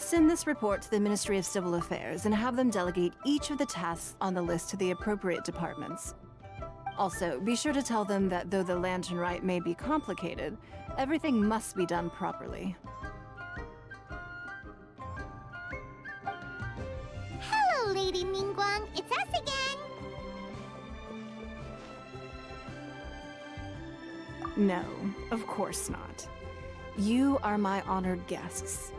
Send this report to the Ministry of Civil Affairs and have them delegate each of the tasks on the list to the appropriate departments. Also, be sure to tell them that though the lantern rite may be complicated, everything must be done properly. Hello, Lady Ningguang. It's us again. No, of course not. You are my honored guests.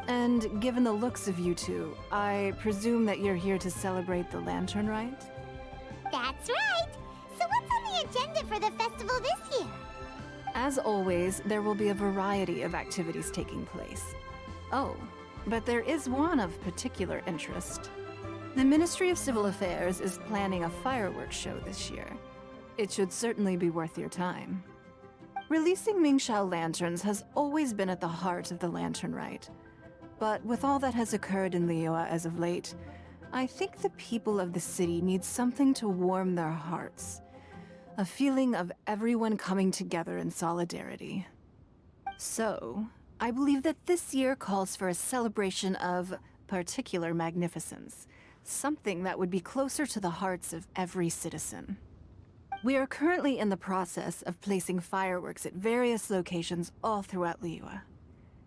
And given the looks of you two, I presume that you're here to celebrate the lantern rite? That's right. So what's on the agenda for the festival this year? As always, there will be a variety of activities taking place. Oh, but there is one of particular interest. The Ministry of Civil Affairs is planning a fireworks show this year. It should certainly be worth your time. Releasing Mingxiao lanterns has always been at the heart of the lantern rite. But with all that has occurred in Liyue as of late, I think the people of the city need something to warm their hearts. A feeling of everyone coming together in solidarity. So, I believe that this year calls for a celebration of particular magnificence. Something that would be closer to the hearts of every citizen. We are currently in the process of placing fireworks at various locations all throughout Liyue.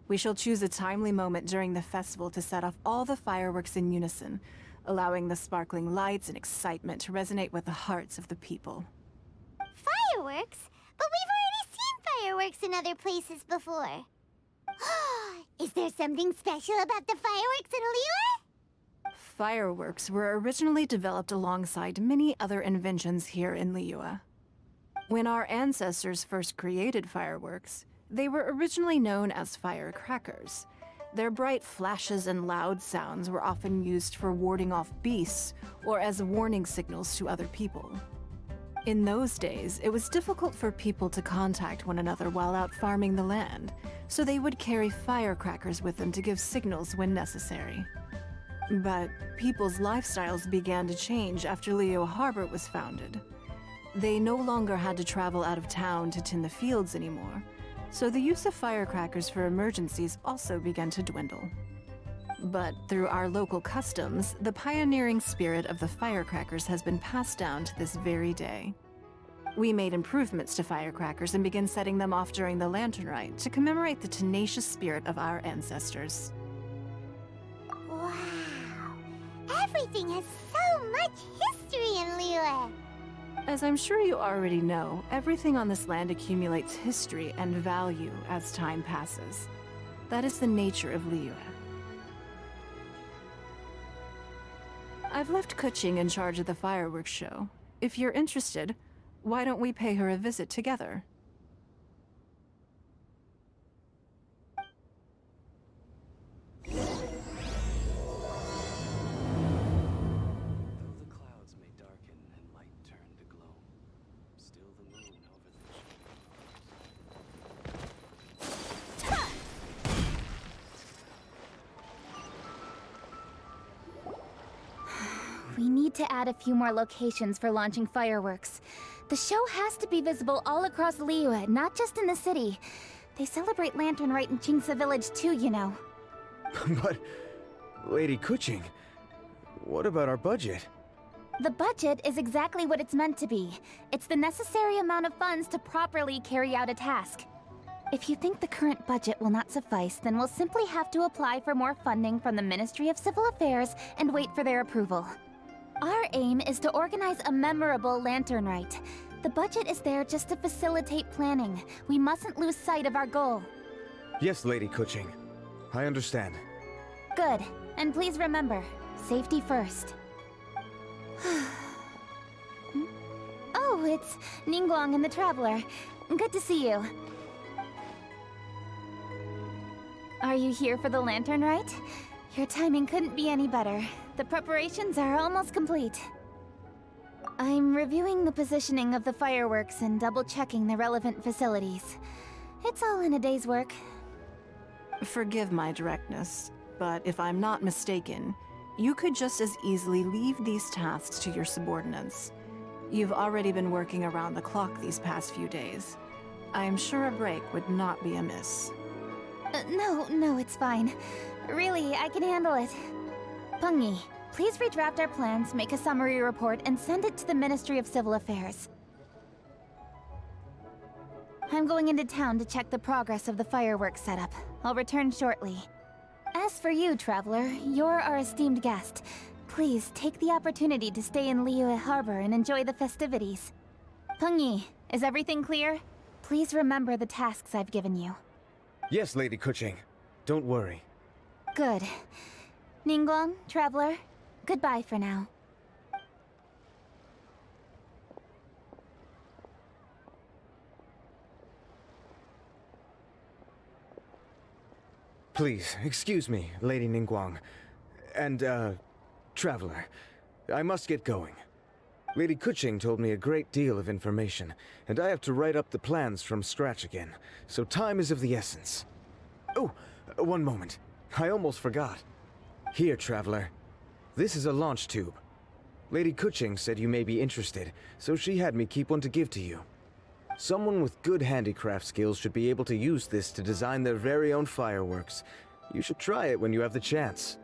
We shall choose a timely moment during the festival to set off all the fireworks in unison, allowing the sparkling lights and excitement to resonate with the hearts of the people. Fireworks? But we've already seen fireworks in other places before. Is there something special about the fireworks in Liyue? Fireworks were originally developed alongside many other inventions here in Liyue. When our ancestors first created fireworks, they were originally known as firecrackers. Their bright flashes and loud sounds were often used for warding off beasts or as warning signals to other people. In those days, it was difficult for people to contact one another while out farming the land, so they would carry firecrackers with them to give signals when necessary. But people's lifestyles began to change after Liyue Harbor was founded. They no longer had to travel out of town to tend the fields anymore, so the use of firecrackers for emergencies also began to dwindle. But through our local customs, the pioneering spirit of the firecrackers has been passed down to this very day. We made improvements to firecrackers and began setting them off during the lantern rite to commemorate the tenacious spirit of our ancestors. Wow. Everything has so much history in Liyue. As I'm sure you already know, everything on this land accumulates history and value as time passes. That is the nature of Liyue. I've left Kuching in charge of the fireworks show. If you're interested, why don't we pay her a visit together? We need to add a few more locations for launching fireworks. The show has to be visible all across Liyue, not just in the city. They celebrate Lantern Rite in Jingsa Village too, you know. But, Lady Kuching, what about our budget? The budget is exactly what it's meant to be. It's the necessary amount of funds to properly carry out a task. If you think the current budget will not suffice, then we'll simply have to apply for more funding from the Ministry of Civil Affairs and wait for their approval. Our aim is to organize a memorable Lantern Rite. The budget is there just to facilitate planning. We mustn't lose sight of our goal. Yes, Lady Kuching. I understand. Good. And please remember, safety first. Oh, it's Ningguang and the Traveler. Good to see you. Are you here for the Lantern Rite? Your timing couldn't be any better. The preparations are almost complete. I'm reviewing the positioning of the fireworks and double-checking the relevant facilities. It's all in a day's work. Forgive my directness, but if I'm not mistaken, you could just as easily leave these tasks to your subordinates. You've already been working around the clock these past few days. I'm sure a break would not be amiss. No, it's fine. Really, I can handle it. Pengyi, please redraft our plans, make a summary report, and send it to the Ministry of Civil Affairs. I'm going into town to check the progress of the fireworks setup. I'll return shortly. As for you, Traveler, you're our esteemed guest. Please take the opportunity to stay in Liyue Harbor and enjoy the festivities. Pengyi, is everything clear? Please remember the tasks I've given you. Yes, Lady Kuching. Don't worry. Good. Ningguang, Traveler, goodbye for now. Please, excuse me, Lady Ningguang. And, Traveler. I must get going. Lady Kuching told me a great deal of information, and I have to write up the plans from scratch again, so time is of the essence. Oh, one moment. I almost forgot. Here, Traveler. This is a launch tube. Lady Kuching said you may be interested, so she had me keep one to give to you. Someone with good handicraft skills should be able to use this to design their very own fireworks. You should try it when you have the chance.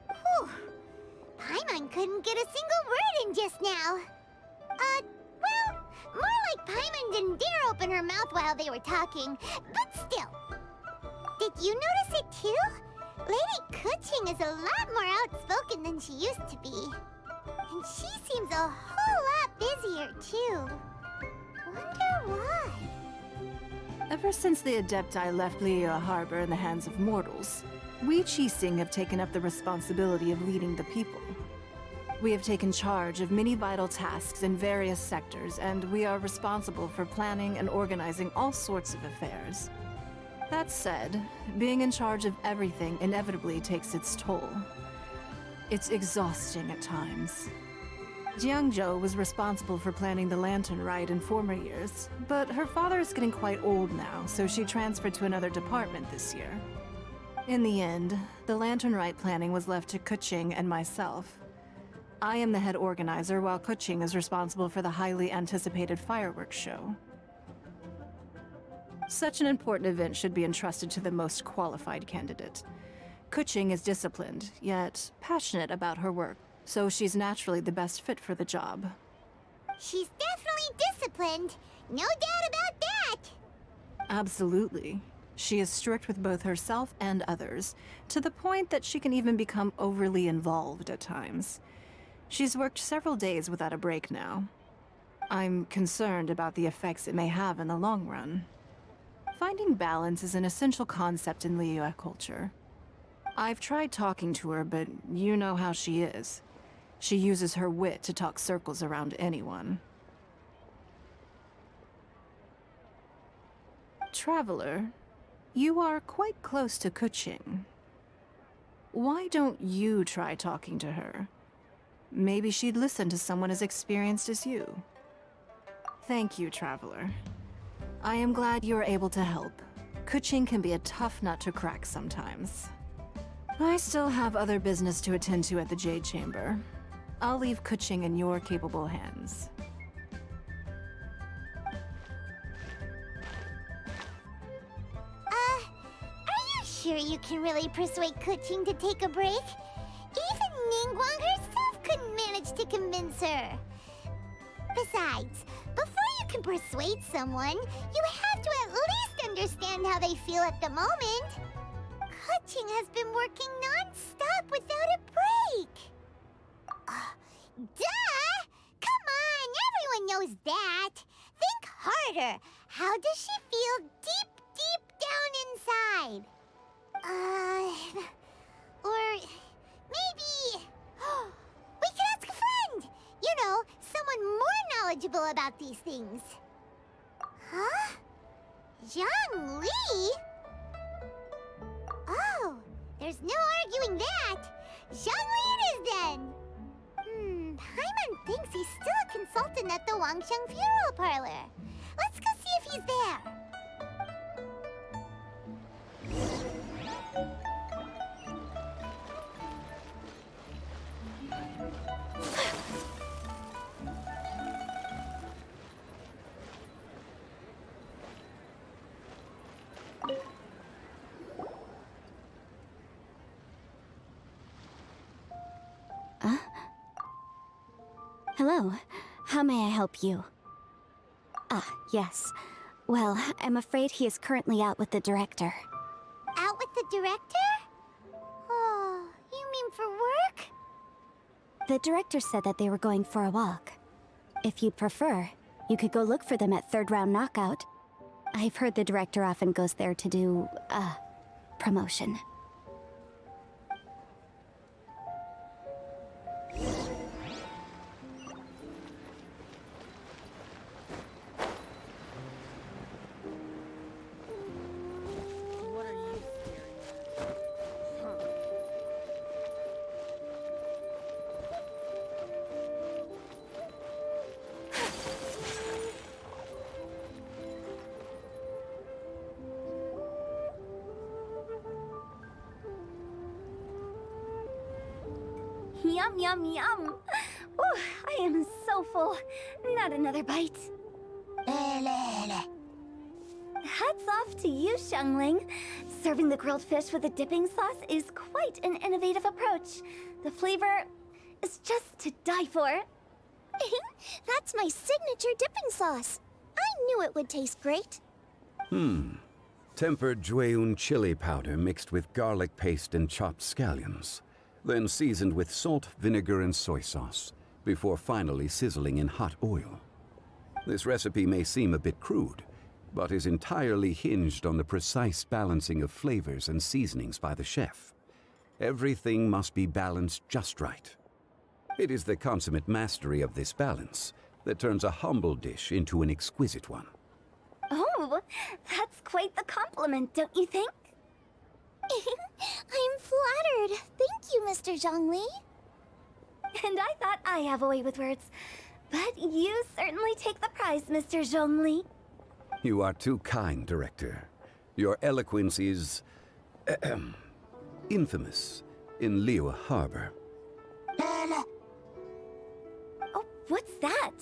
Whew. Paimon couldn't get a single word in just now. Well, more like Paimon didn't dare open her mouth while they were talking, but still. Did you notice it too? Lady Kuching is a lot more outspoken than she used to be. And she seems a whole lot busier too. Wonder why? Ever since the Adepti left Liyue Harbor in the hands of mortals, we Qixing have taken up the responsibility of leading the people. We have taken charge of many vital tasks in various sectors, and we are responsible for planning and organizing all sorts of affairs. That said, being in charge of everything inevitably takes its toll. It's exhausting at times. Jiangzhou was responsible for planning the Lantern Rite in former years, but her father is getting quite old now, so she transferred to another department this year. In the end, the Lantern Rite planning was left to Kuching and myself. I am the head organizer, while Kuching is responsible for the highly anticipated fireworks show. Such an important event should be entrusted to the most qualified candidate. Kuching is disciplined, yet passionate about her work, so she's naturally the best fit for the job. She's definitely disciplined. No doubt about that. Absolutely. She is strict with both herself and others, to the point that she can even become overly involved at times. She's worked several days without a break now. I'm concerned about the effects it may have in the long run. Finding balance is an essential concept in Liyue culture. I've tried talking to her, but you know how she is. She uses her wit to talk circles around anyone. Traveler, you are quite close to Kuching. Why don't you try talking to her? Maybe she'd listen to someone as experienced as you. Thank you, Traveler. I am glad you are able to help. Kuching can be a tough nut to crack sometimes. I still have other business to attend to at the Jade Chamber. I'll leave Kuching in your capable hands. Are you sure you can really persuade Kuching to take a break? Even Ningguang herself couldn't manage to convince her. Besides, before you can persuade someone, you have to at least understand how they feel at the moment. Kuching has been working non-stop without a break. Duh! Come on, everyone knows that. Think harder. How does she feel deep down inside? Or maybe... we can ask a friend! You know, someone more knowledgeable about these things. Huh? Zhang Li? Oh, there's no arguing that. Zhang Li it is then. Paimon thinks he's still a consultant at the Wangsheng Funeral Parlor. Let's go see if he's there. Hello. How may I help you? Ah, yes. Well, I'm afraid he is currently out with the director. Out with the director? Oh, you mean for work? The director said that they were going for a walk. If you'd prefer, you could go look for them at third round knockout. I've heard the director often goes there to do, promotion. What are you staring at? Huh. Yum, yum, yum. Ooh, I am so full. Not another bite. Hats off to you, Xiangling. Serving the grilled fish with a dipping sauce is quite an innovative approach. The flavor is just to die for. That's my signature dipping sauce. I knew it would taste great. Tempered Jueyun chili powder mixed with garlic paste and chopped scallions, then seasoned with salt, vinegar, and soy sauce, before finally sizzling in hot oil. This recipe may seem a bit crude, but is entirely hinged on the precise balancing of flavors and seasonings by the chef. Everything must be balanced just right. It is the consummate mastery of this balance that turns a humble dish into an exquisite one. Oh, that's quite the compliment, don't you think? I'm flattered. Thank you, Mr. Zhongli. And I thought I have a way with words. But you certainly take the prize, Mr. Zhongli. You are too kind, Director. Your eloquence is infamous in Liyue Harbor. Oh, what's that?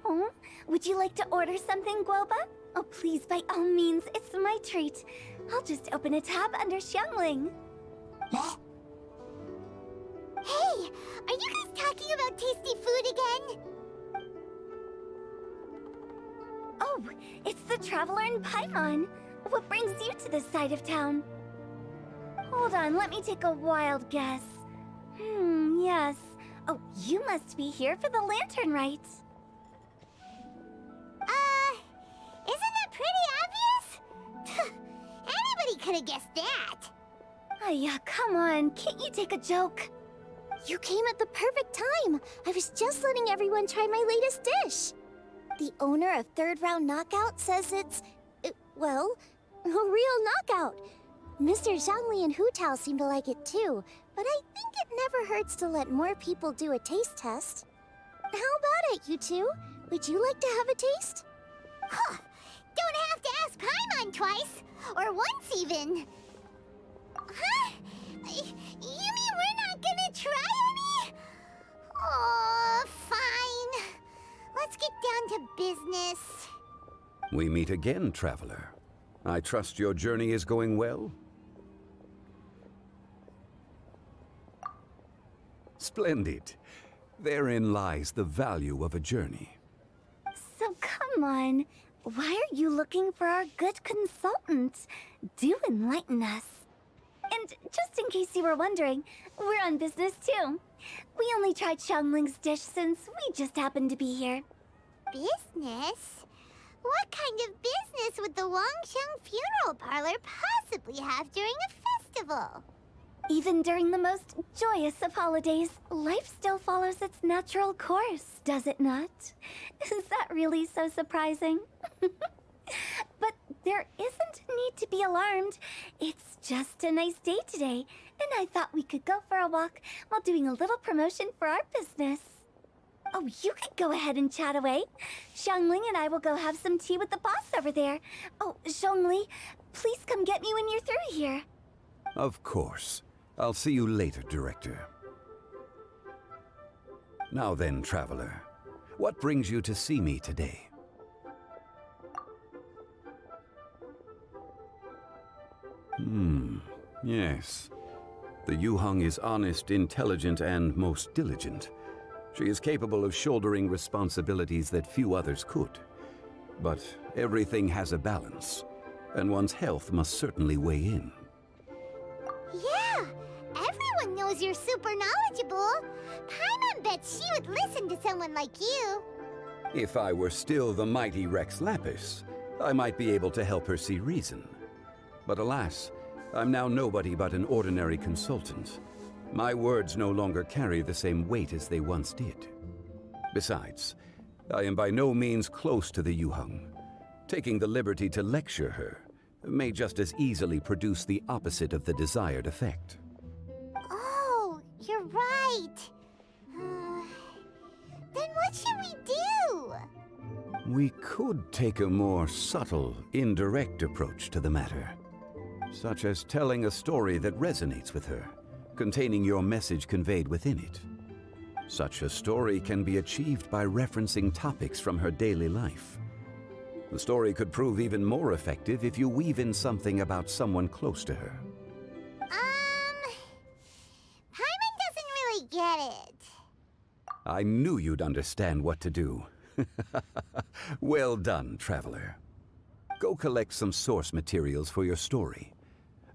Oh, would you like to order something, Guoba? Oh, please, by all means, it's my treat. I'll just open a tab under Xiangling. Hey, are you guys talking about tasty food again? Oh, it's the Traveler in Paimon. What brings you to this side of town? Hold on, let me take a wild guess. Yes. Oh, you must be here for the lantern rite. Isn't that pretty obvious? Anybody could have guessed that. Yeah, come on, can't you take a joke? You came at the perfect time. I was just letting everyone try my latest dish. The owner of Third Round Knockout says it's, well, a real knockout. Mr. Zhangli and Hu Tao seem to like it too, but I think it never hurts to let more people do a taste test. How about it, you two? Would you like to have a taste? Huh. Don't have to ask Paimon twice, or once even. Huh? You mean we're not gonna try any? Oh, fine. Let's get down to business. We meet again, Traveler. I trust your journey is going well? Splendid. Therein lies the value of a journey. So come on, why are you looking for our good consultant? Do enlighten us. And just in case you were wondering, we're on business too. We only tried Xiangling's dish since we just happened to be here. Business? What kind of business would the Wangsheng Funeral Parlor possibly have during a festival? Even during the most joyous of holidays, life still follows its natural course, does it not? Is that really so surprising? But there isn't need to be alarmed. It's just a nice day today, and I thought we could go for a walk while doing a little promotion for our business. Oh, you could go ahead and chat away. Xiangling and I will go have some tea with the boss over there. Oh, Zhongli, please come get me when you're through here. Of course. I'll see you later, Director. Now then, Traveler, what brings you to see me today? Yes. The Yuheng is honest, intelligent, and most diligent. She is capable of shouldering responsibilities that few others could. But everything has a balance, and one's health must certainly weigh in. Yeah, everyone knows you're super knowledgeable. Paimon bets she would listen to someone like you. If I were still the mighty Rex Lapis, I might be able to help her see reason. But alas, I'm now nobody but an ordinary consultant. My words no longer carry the same weight as they once did. Besides, I am by no means close to the Yuheng. Taking the liberty to lecture her may just as easily produce the opposite of the desired effect. Oh, you're right. Then what should we do? We could take a more subtle, indirect approach to the matter, such as telling a story that resonates with her, containing your message conveyed within it. Such a story can be achieved by referencing topics from her daily life. The story could prove even more effective if you weave in something about someone close to her. Paimon doesn't really get it. I knew you'd understand what to do. Well done, Traveler. Go collect some source materials for your story.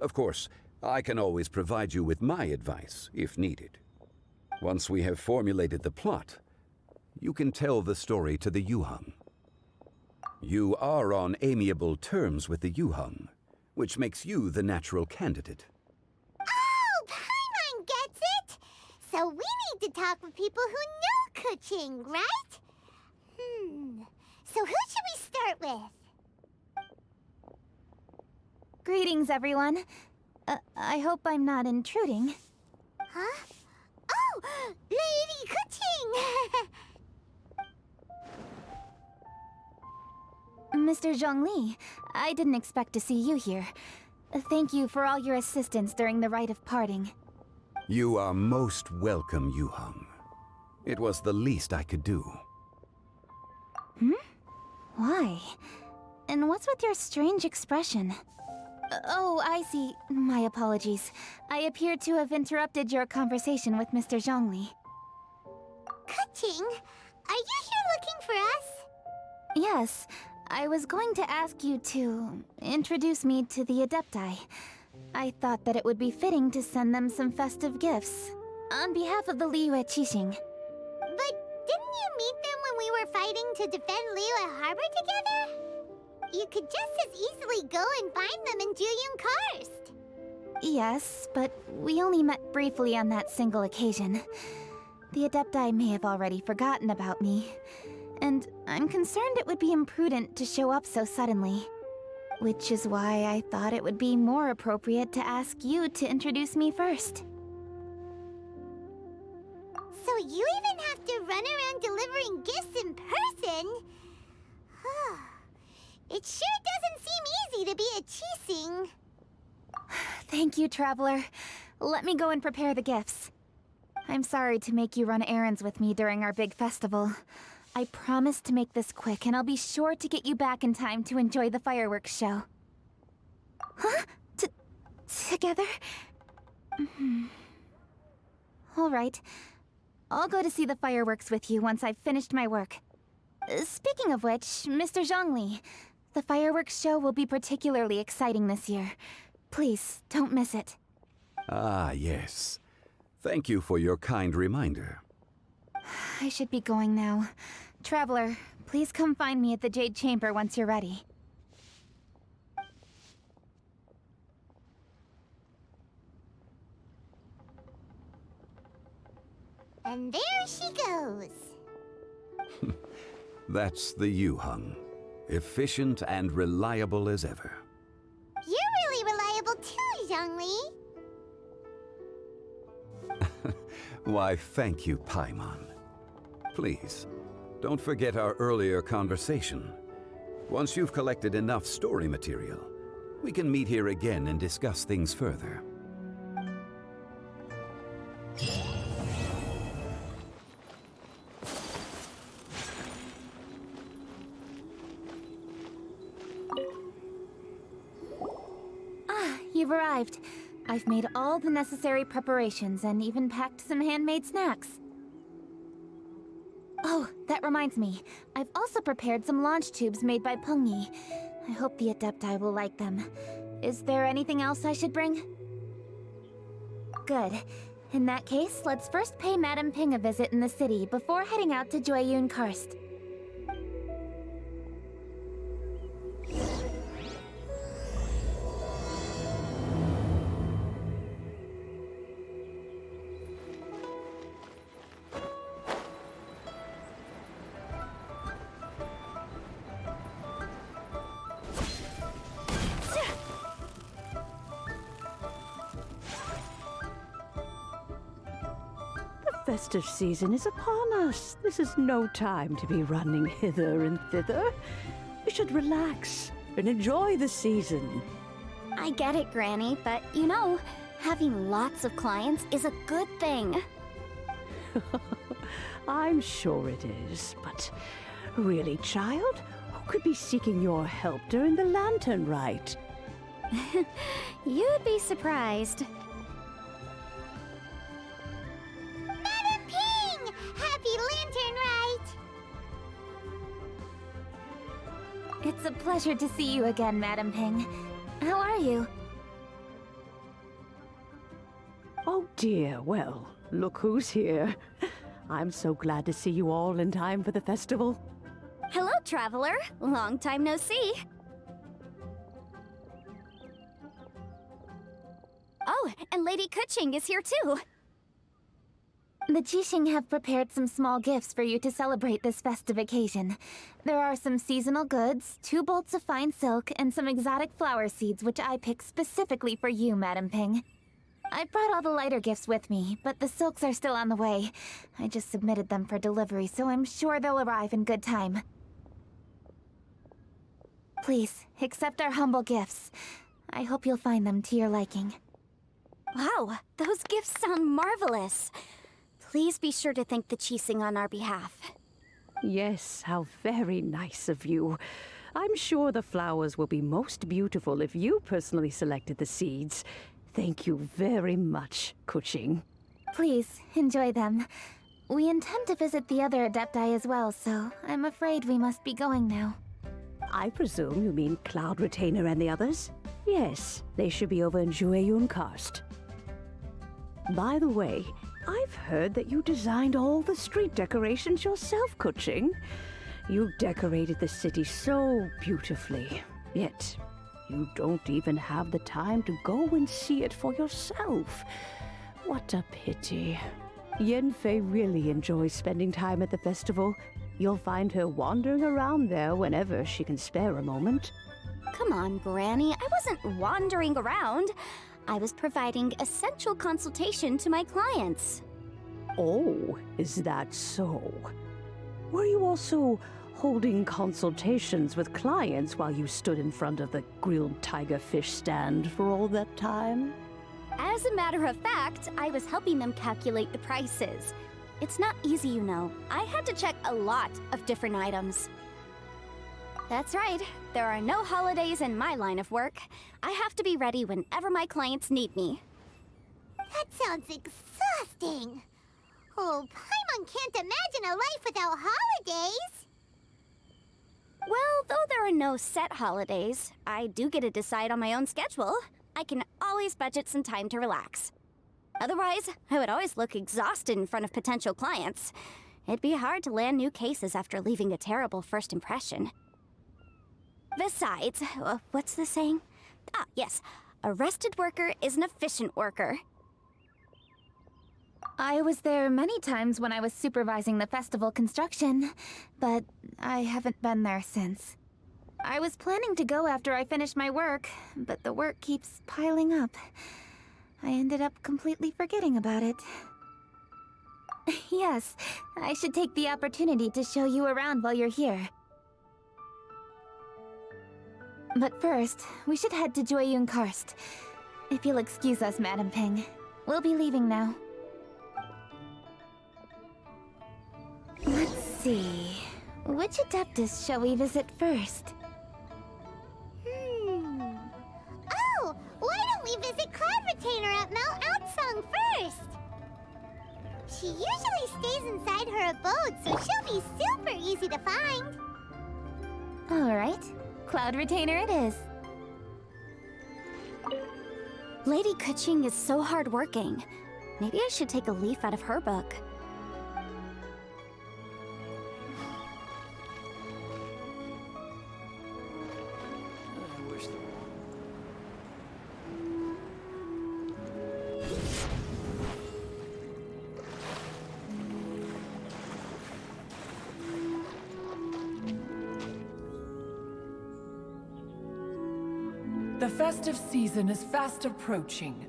Of course, I can always provide you with my advice, if needed. Once we have formulated the plot, you can tell the story to the Yuheng. You are on amiable terms with the Yuheng, which makes you the natural candidate. Oh, Paimon gets it! So we need to talk with people who know Kuching, right? So who should we start with? Greetings, everyone. I hope I'm not intruding. Huh? Oh, Lady Kuching! Mr. Zhongli, I didn't expect to see you here. Thank you for all your assistance during the rite of parting. You are most welcome, Yuheng. It was the least I could do. Why? And what's with your strange expression? Oh, I see. My apologies. I appear to have interrupted your conversation with Mr. Zhongli. Kuching, are you here looking for us? Yes, I was going to ask you to introduce me to the Adepti. I thought that it would be fitting to send them some festive gifts. On behalf of the Liyue Qixing. But didn't you meet them when we were fighting to defend Liyue Harbor together? You could just as easily go and find them in Juyun Karst. Yes, but we only met briefly on that single occasion. The Adepti may have already forgotten about me, and I'm concerned it would be imprudent to show up so suddenly. Which is why I thought it would be more appropriate to ask you to introduce me first. So you even have to run around delivering gifts in person? It sure doesn't seem easy to be a Qixing. Thank you, Traveler. Let me go and prepare the gifts. I'm sorry to make you run errands with me during our big festival. I promise to make this quick, and I'll be sure to get you back in time to enjoy the fireworks show. Huh? Together? All right. I'll go to see the fireworks with you once I've finished my work. Speaking of which, Mr. Zhongli, the fireworks show will be particularly exciting this year. Please, don't miss it. Ah, yes. Thank you for your kind reminder. I should be going now. Traveler, please come find me at the Jade Chamber once you're ready. And there she goes. That's the Yuheng. Efficient and reliable as ever. You're really reliable too, Zhongli. Why, thank you, Paimon. Please, don't forget our earlier conversation. Once you've collected enough story material, we can meet here again and discuss things further. You've arrived. I've made all the necessary preparations and even packed some handmade snacks. That reminds me, I've also prepared some launch tubes made by Pengyi. I hope the Adepti will like them. Is there anything else I should bring? Good. In that case, let's first pay Madame Ping a visit in the city before heading out to Jueyun Karst. The festive season is upon us. This is no time to be running hither and thither. We should relax and enjoy the season. I get it, Granny, but you know, having lots of clients is a good thing. I'm sure it is, but really, child, who could be seeking your help during the lantern rite? You'd be surprised. Madam Ping! Happy Lantern Rite! It's a pleasure to see you again, Madame Ping. How are you? Oh dear, well, look who's here. I'm so glad to see you all in time for the festival. Hello, traveler. Long time no see. Oh, and Lady Kuching is here too. The Jixing have prepared some small gifts for you to celebrate this festive occasion. There are some seasonal goods, 2 bolts of fine silk, and some exotic flower seeds which I picked specifically for you, Madame Ping. I brought all the lighter gifts with me, but the silks are still on the way. I just submitted them for delivery, so I'm sure they'll arrive in good time. Please, accept our humble gifts. I hope you'll find them to your liking. Wow, those gifts sound marvelous. Please be sure to thank the Jixing on our behalf. Yes, how very nice of you. I'm sure the flowers will be most beautiful if you personally selected the seeds. Thank you very much, Kuching. Please, enjoy them. We intend to visit the other Adepti as well, so I'm afraid we must be going now. I presume you mean Cloud Retainer and the others? Yes, they should be over in Jueyun Karst. By the way, I've heard that you designed all the street decorations yourself, Kuching. You decorated the city so beautifully, yet you don't even have the time to go and see it for yourself. What a pity. Yanfei really enjoys spending time at the festival. You'll find her wandering around there whenever she can spare a moment. Come on, Granny. I wasn't wandering around. I was providing essential consultation to my clients. Oh, is that so? Were you also holding consultations with clients while you stood in front of the grilled tiger fish stand for all that time? As a matter of fact, I was helping them calculate the prices. It's not easy, you know. I had to check a lot of different items. That's right. There are no holidays in my line of work. I have to be ready whenever my clients need me. That sounds exhausting. Oh, Paimon can't imagine a life without holidays. Well, though there are no set holidays, I do get to decide on my own schedule. I can always budget some time to relax. Otherwise, I would always look exhausted in front of potential clients. It'd be hard to land new cases after leaving a terrible first impression. Besides, what's the saying? Ah, yes. A rested worker is an efficient worker. I was there many times when I was supervising the festival construction, but I haven't been there since. I was planning to go after I finished my work, but the work keeps piling up. I ended up completely forgetting about it. Yes, I should take the opportunity to show you around while you're here. But first, we should head to Jueyun Karst. If you'll excuse us, Madame Ping. We'll be leaving now. Let's see... Which Adeptus shall we visit first? Oh, why don't we visit Cloud Retainer at Mount Outsong first? She usually stays inside her abode, so she'll be super easy to find. Alright, Cloud Retainer it is. Lady Kuching is so hardworking. Maybe I should take a leaf out of her book. The festive season is fast approaching.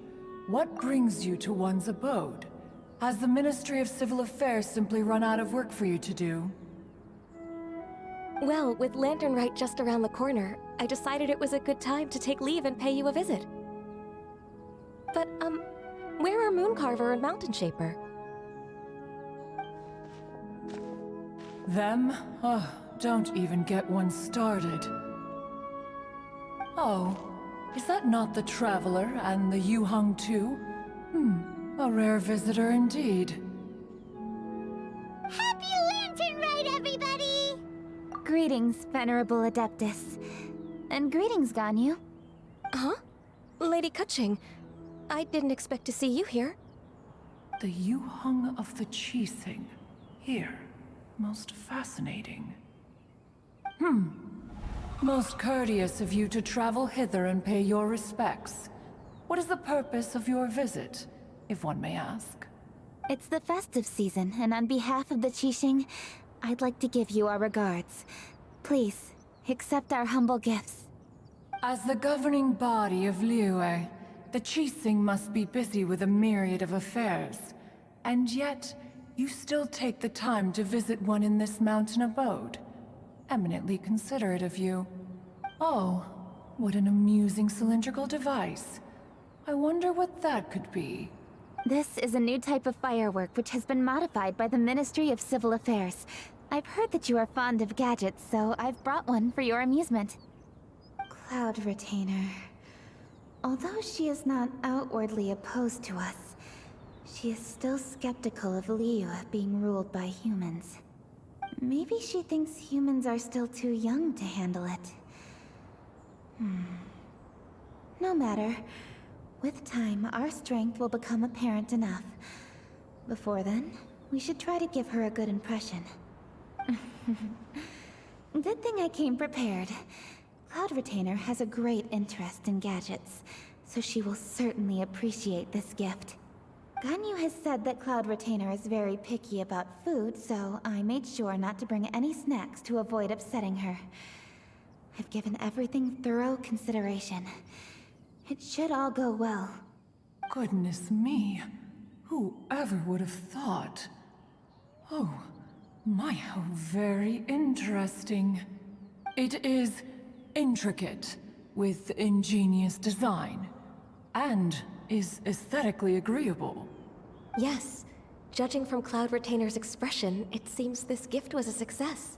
What brings you to one's abode? Has the Ministry of Civil Affairs simply run out of work for you to do? Well, with Lantern Rite just around the corner, I decided it was a good time to take leave and pay you a visit. But, where are Mooncarver and Mountain Shaper? Them? Oh, don't even get one started. Oh, is that not the Traveler and the Yuheng too? A rare visitor indeed. Happy Lantern Rite, everybody! Greetings, Venerable Adeptus. And greetings, Ganyu. Huh? Lady Kuching, I didn't expect to see you here. The Yuheng of the Qixing. Here. Most fascinating. Most courteous of you to travel hither and pay your respects. What is the purpose of your visit, if one may ask? It's the festive season, and on behalf of the Qixing, I'd like to give you our regards. Please, accept our humble gifts. As the governing body of Liyue, the Qixing must be busy with a myriad of affairs. And yet, you still take the time to visit one in this mountain abode. Eminently considerate of you. Oh, what an amusing cylindrical device. I wonder what that could be. This is a new type of firework which has been modified by the Ministry of Civil Affairs. I've heard that you are fond of gadgets, so I've brought one for your amusement. Cloud Retainer. Although she is not outwardly opposed to us, she is still skeptical of Liyue being ruled by humans. Maybe she thinks humans are still too young to handle it. No matter. With time, our strength will become apparent enough. Before then, we should try to give her a good impression. Good thing I came prepared. Cloud Retainer has a great interest in gadgets, so she will certainly appreciate this gift. Ganyu has said that Cloud Retainer is very picky about food, so I made sure not to bring any snacks to avoid upsetting her. I've given everything thorough consideration. It should all go well. Goodness me. Whoever would have thought? Oh, my, how very interesting. It is intricate, with ingenious design, and is aesthetically agreeable. Yes. Judging from Cloud Retainer's expression, it seems this gift was a success.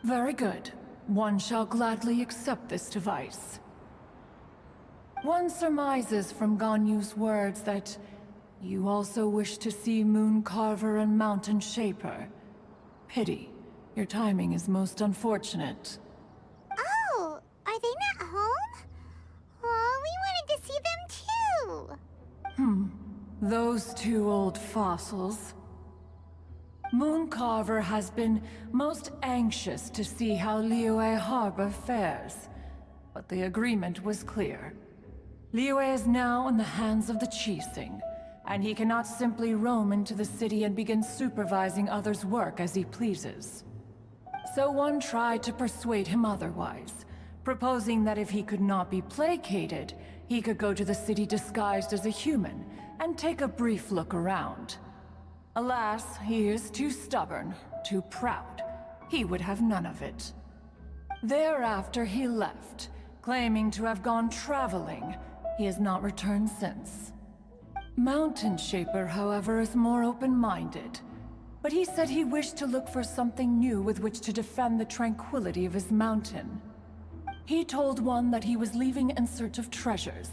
Very good. One shall gladly accept this device. One surmises from Ganyu's words that you also wish to see Mooncarver and Mountain Shaper. Pity. Your timing is most unfortunate. Oh, are they not home? Oh, we wanted to see them too. Those two old fossils. Mooncarver has been most anxious to see how Liyue Harbor fares, but the agreement was clear. Liyue is now in the hands of the Qixing, and he cannot simply roam into the city and begin supervising others' work as he pleases. So one tried to persuade him otherwise, proposing that if he could not be placated, he could go to the city disguised as a human and take a brief look around. Alas, he is too stubborn, too proud. He would have none of it. Thereafter he left, claiming to have gone traveling. He has not returned since. Mountain Shaper, however, is more open-minded. But he said he wished to look for something new with which to defend the tranquility of his mountain. He told one that he was leaving in search of treasures,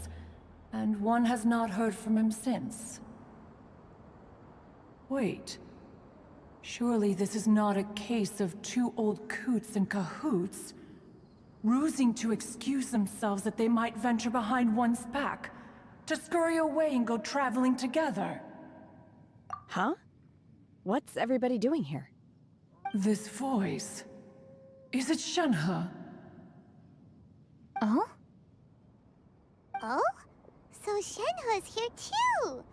and one has not heard from him since. Wait. Surely this is not a case of two old coots in cahoots, rusing to excuse themselves that they might venture behind one's back, to scurry away and go traveling together. Huh? What's everybody doing here? This voice... Is it Shenhe? Oh? Oh? So Shenhe's here too!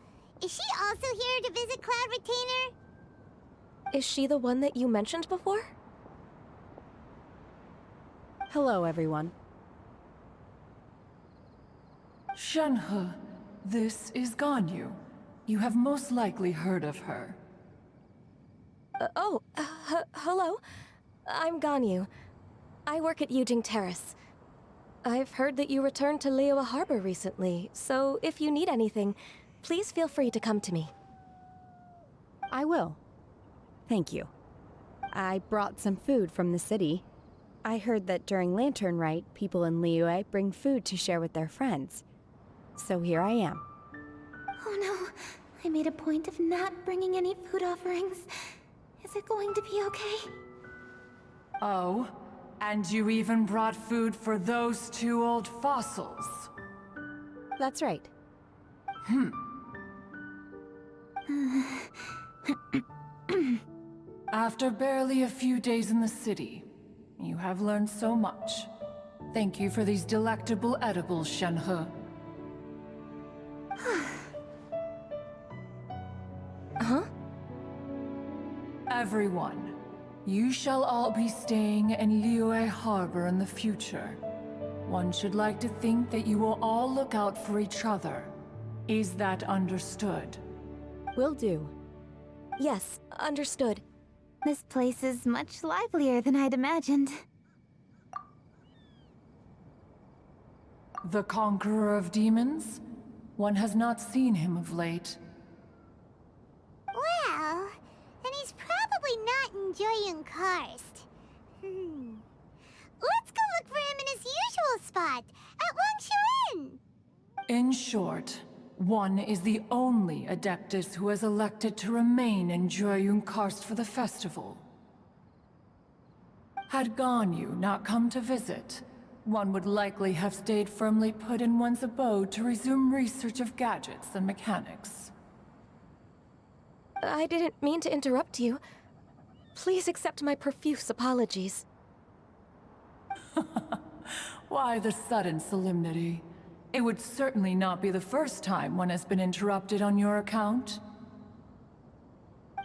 Is she also here to visit Cloud Retainer? Is she the one that you mentioned before? Hello, everyone. Shenhe, this is Ganyu. You have most likely heard of her. Hello. I'm Ganyu. I work at Yujing Terrace. I've heard that you returned to Liyue Harbor recently, so if you need anything, please feel free to come to me. I will. Thank you. I brought some food from the city. I heard that during Lantern Rite, people in Liyue bring food to share with their friends. So here I am. Oh no, I made a point of not bringing any food offerings. Is it going to be okay? Oh, and you even brought food for those two old fossils. That's right. After barely a few days in the city, you have learned so much. Thank you for these delectable edibles, Shenhe. Huh? Everyone, you shall all be staying in Liyue Harbor in the future. One should like to think that you will all look out for each other. Is that understood? Will do. Yes, understood. This place is much livelier than I'd imagined. The conqueror of demons? One has not seen him of late. Well, then he's probably not enjoying Karst. Let's go look for him in his usual spot, at Wangshu Inn! In short, one is the only Adeptus who has elected to remain in Jueyun Karst for the festival. Had Ganyu not come to visit, one would likely have stayed firmly put in one's abode to resume research of gadgets and mechanics. I didn't mean to interrupt you. Please accept my profuse apologies. Why the sudden solemnity? It would certainly not be the first time one has been interrupted on your account.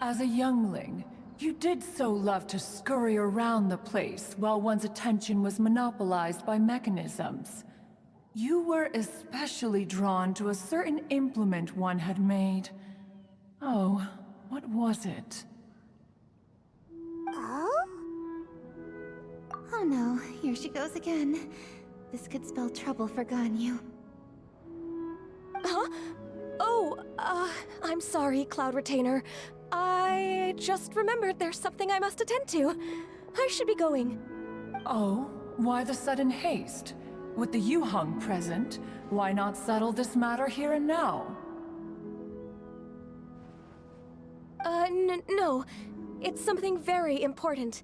As a youngling, you did so love to scurry around the place while one's attention was monopolized by mechanisms. You were especially drawn to a certain implement one had made. Oh, what was it? Oh? Oh no, here she goes again. This could spell trouble for Ganyu. Huh? Oh, I'm sorry, Cloud Retainer. I just remembered there's something I must attend to. I should be going. Oh, why the sudden haste? With the Yuheng present, why not settle this matter here and now? No. It's something very important.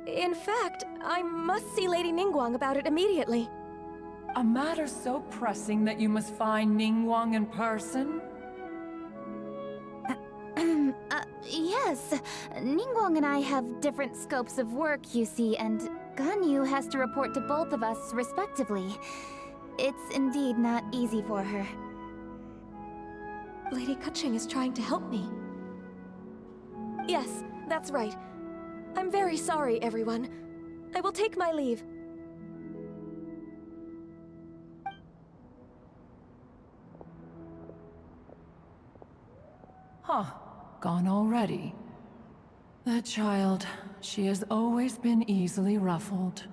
In fact, I must see Lady Ningguang about it immediately. A matter so pressing that you must find Ningguang in person? Yes. Ningguang and I have different scopes of work, you see, and Ganyu has to report to both of us respectively. It's indeed not easy for her. Lady Kuching is trying to help me. Yes, that's right. I'm very sorry, everyone. I will take my leave. Huh. Gone already. That child, she has always been easily ruffled.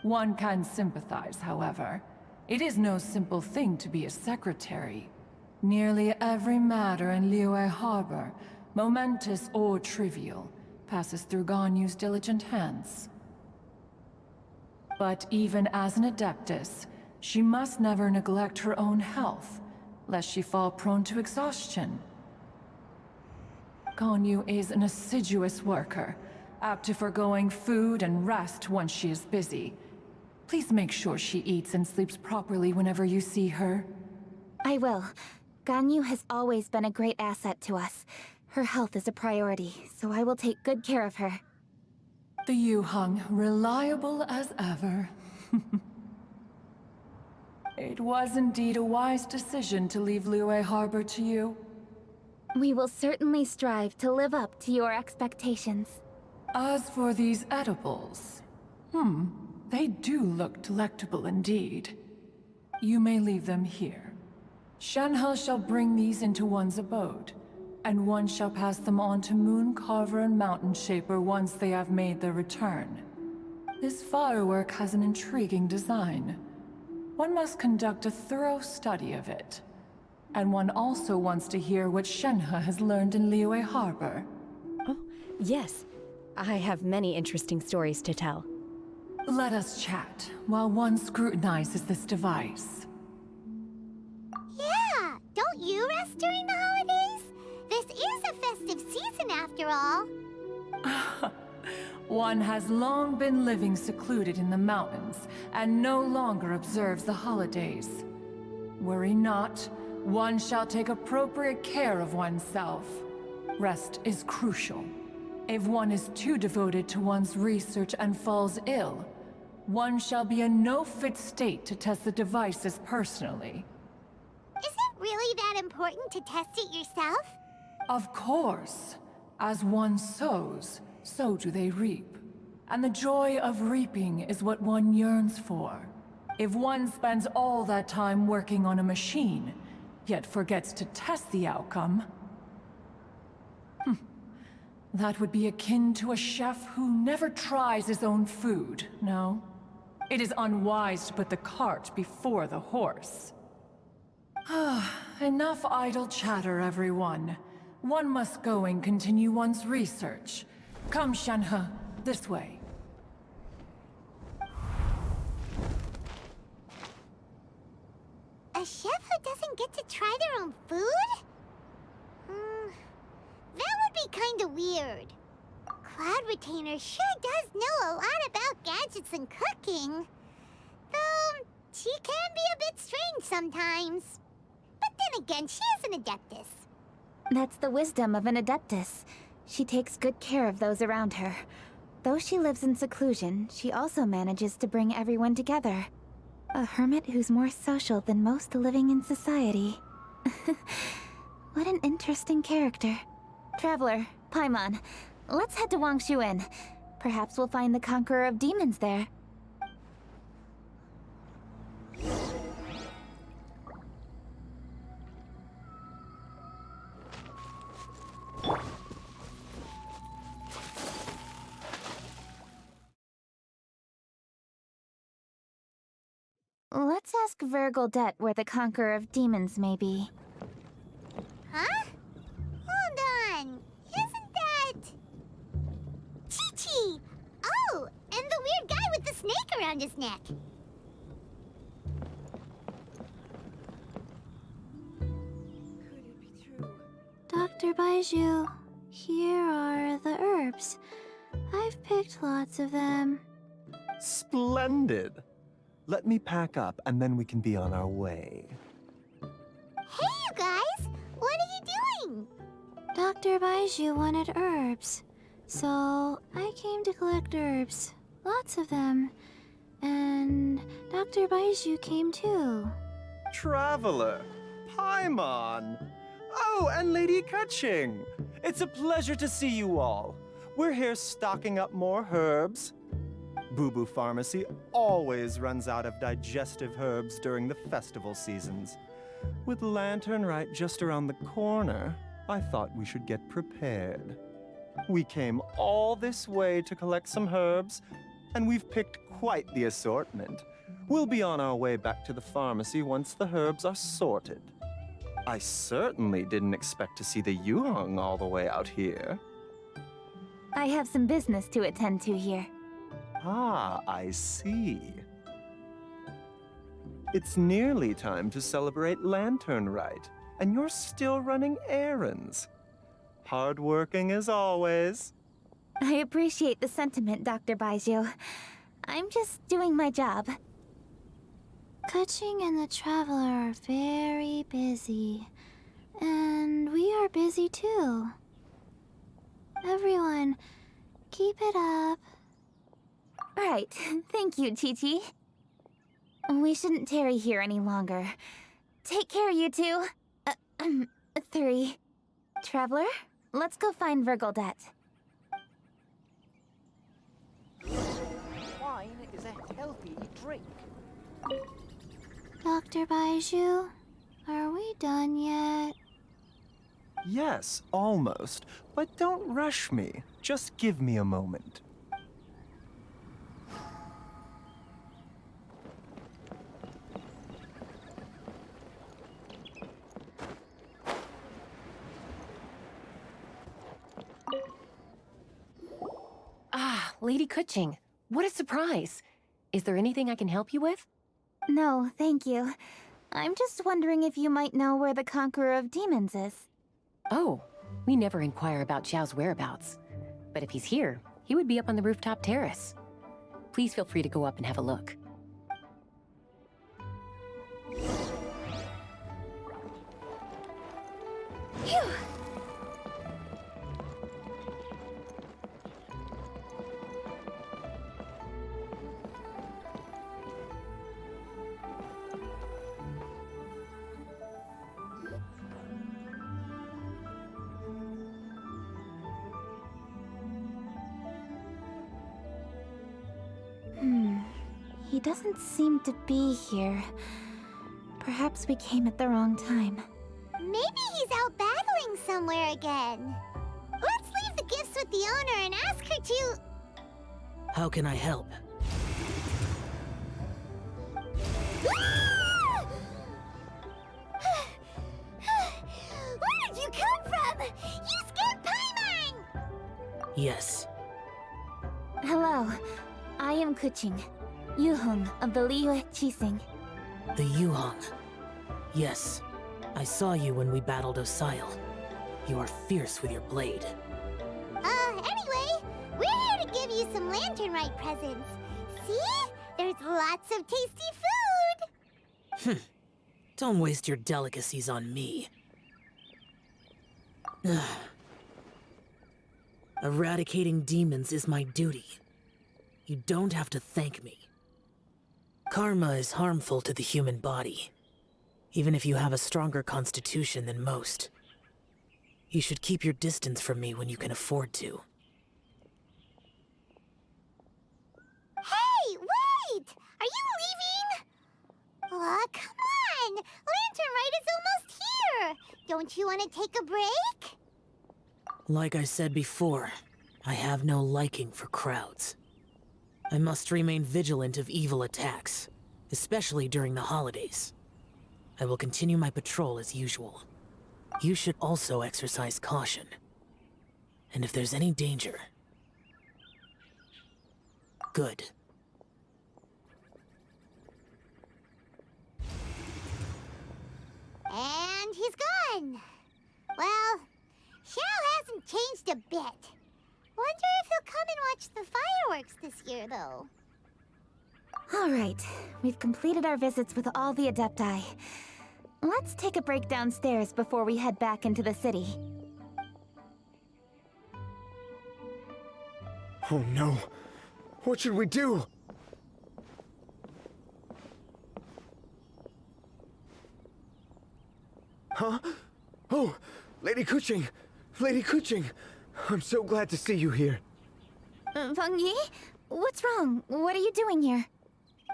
One can sympathize, however. It is no simple thing to be a secretary. Nearly every matter in Liyue Harbor, momentous or trivial, passes through Ganyu's diligent hands. But even as an Adeptus, she must never neglect her own health, lest she fall prone to exhaustion. Ganyu is an assiduous worker, apt to foregoing food and rest once she is busy. Please make sure she eats and sleeps properly whenever you see her. I will. Ganyu has always been a great asset to us. Her health is a priority, so I will take good care of her. The Yuheng, reliable as ever. It was indeed a wise decision to leave Liyue Harbor to you. We will certainly strive to live up to your expectations. As for these edibles, they do look delectable indeed. You may leave them here. Shenhe shall bring these into one's abode, and one shall pass them on to Mooncarver and Mountain Shaper once they have made their return. This firework has an intriguing design. One must conduct a thorough study of it. And one also wants to hear what Shenhe has learned in Liyue Harbor. Oh, yes. I have many interesting stories to tell. Let us chat while one scrutinizes this device. Yeah, don't you rest during the holidays? This is a festive season after all. One has long been living secluded in the mountains and no longer observes the holidays. Worry not, one shall take appropriate care of oneself. Rest is crucial. If one is too devoted to one's research and falls ill, one shall be in no fit state to test the devices personally. Is it really that important to test it yourself? Of course. As one sows, so do they reap. And the joy of reaping is what one yearns for. If one spends all that time working on a machine, yet forgets to test the outcome, that would be akin to a chef who never tries his own food, no? It is unwise to put the cart before the horse. Enough idle chatter, everyone. One must go and continue one's research. Come, Shenhe, this way. A chef who doesn't get to try their own food? That would be kinda weird. Cloud Retainer sure does know a lot about gadgets and cooking. Though, she can be a bit strange sometimes. But then again, she is an Adeptus. That's the wisdom of an Adeptus. She takes good care of those around her. Though she lives in seclusion, she also manages to bring everyone together. A hermit who's more social than most living in society. What an interesting character. Traveler, Paimon, let's head to Wangshuin. Perhaps we'll find the Conqueror of Demons there. Let's ask Vergildet where the Conqueror of Demons may be. Huh? Hold on. Isn't that... Chi-Chi! Oh, and the weird guy with the snake around his neck. Dr. Baiju, here are the herbs. I've picked lots of them. Splendid! Let me pack up, and then we can be on our way. Hey, you guys! What are you doing? Dr. Baiju wanted herbs, so I came to collect herbs. Lots of them. And Dr. Baiju came too. Traveler! Paimon! Oh, and Lady Kuching! It's a pleasure to see you all. We're here stocking up more herbs. Boo Boo Pharmacy always runs out of digestive herbs during the festival seasons. With Lantern Rite just around the corner, I thought we should get prepared. We came all this way to collect some herbs, and we've picked quite the assortment. We'll be on our way back to the pharmacy once the herbs are sorted. I certainly didn't expect to see the Yuheng all the way out here. I have some business to attend to here. Ah, I see. It's nearly time to celebrate Lantern Rite, and you're still running errands. Hardworking as always. I appreciate the sentiment, Dr. Baizhu. I'm just doing my job. Kuching and the Traveler are very busy. And we are busy too. Everyone, keep it up. Right. Thank you, Chi-Chi. We shouldn't tarry here any longer. Take care, you two. 3. Traveler, let's go find Virgildet. Wine is a healthy drink. Dr. Baizhu, are we done yet? Yes, almost. But don't rush me. Just give me a moment. Ah, Lady Kuching. What a surprise. Is there anything I can help you with? No, thank you. I'm just wondering if you might know where the Conqueror of Demons is. Oh, we never inquire about Xiao's whereabouts. But if he's here, he would be up on the rooftop terrace. Please feel free to go up and have a look. Phew! He doesn't seem to be here. Perhaps we came at the wrong time. Maybe he's out battling somewhere again. Let's leave the gifts with the owner and ask her to... How can I help? Where did you come from? You scared Paimon! Yes. Hello, I am Kuching, Yuhong of the Liyue Qixing. The Yuhong. Yes. I saw you when we battled Osial. You are fierce with your blade. Anyway, we're here to give you some Lanternite presents. See? There's lots of tasty food! Don't waste your delicacies on me. Eradicating demons is my duty. You don't have to thank me. Karma is harmful to the human body, even if you have a stronger constitution than most. You should keep your distance from me when you can afford to. Hey, wait! Are you leaving? Aw, come on! Lanternite is almost here! Don't you want to take a break? Like I said before, I have no liking for crowds. I must remain vigilant of evil attacks, especially during the holidays. I will continue my patrol as usual. You should also exercise caution. And if there's any danger... Good. And he's gone. Well, Xiao hasn't changed a bit. Wonder if he'll come and watch the fireworks this year, though. All right, we've completed our visits with all the Adepti. Let's take a break downstairs before we head back into the city. Oh no. What should we do? Huh? Oh, Lady Kuching! Lady Kuching! I'm so glad to see you here. Feng Yi? What's wrong? What are you doing here?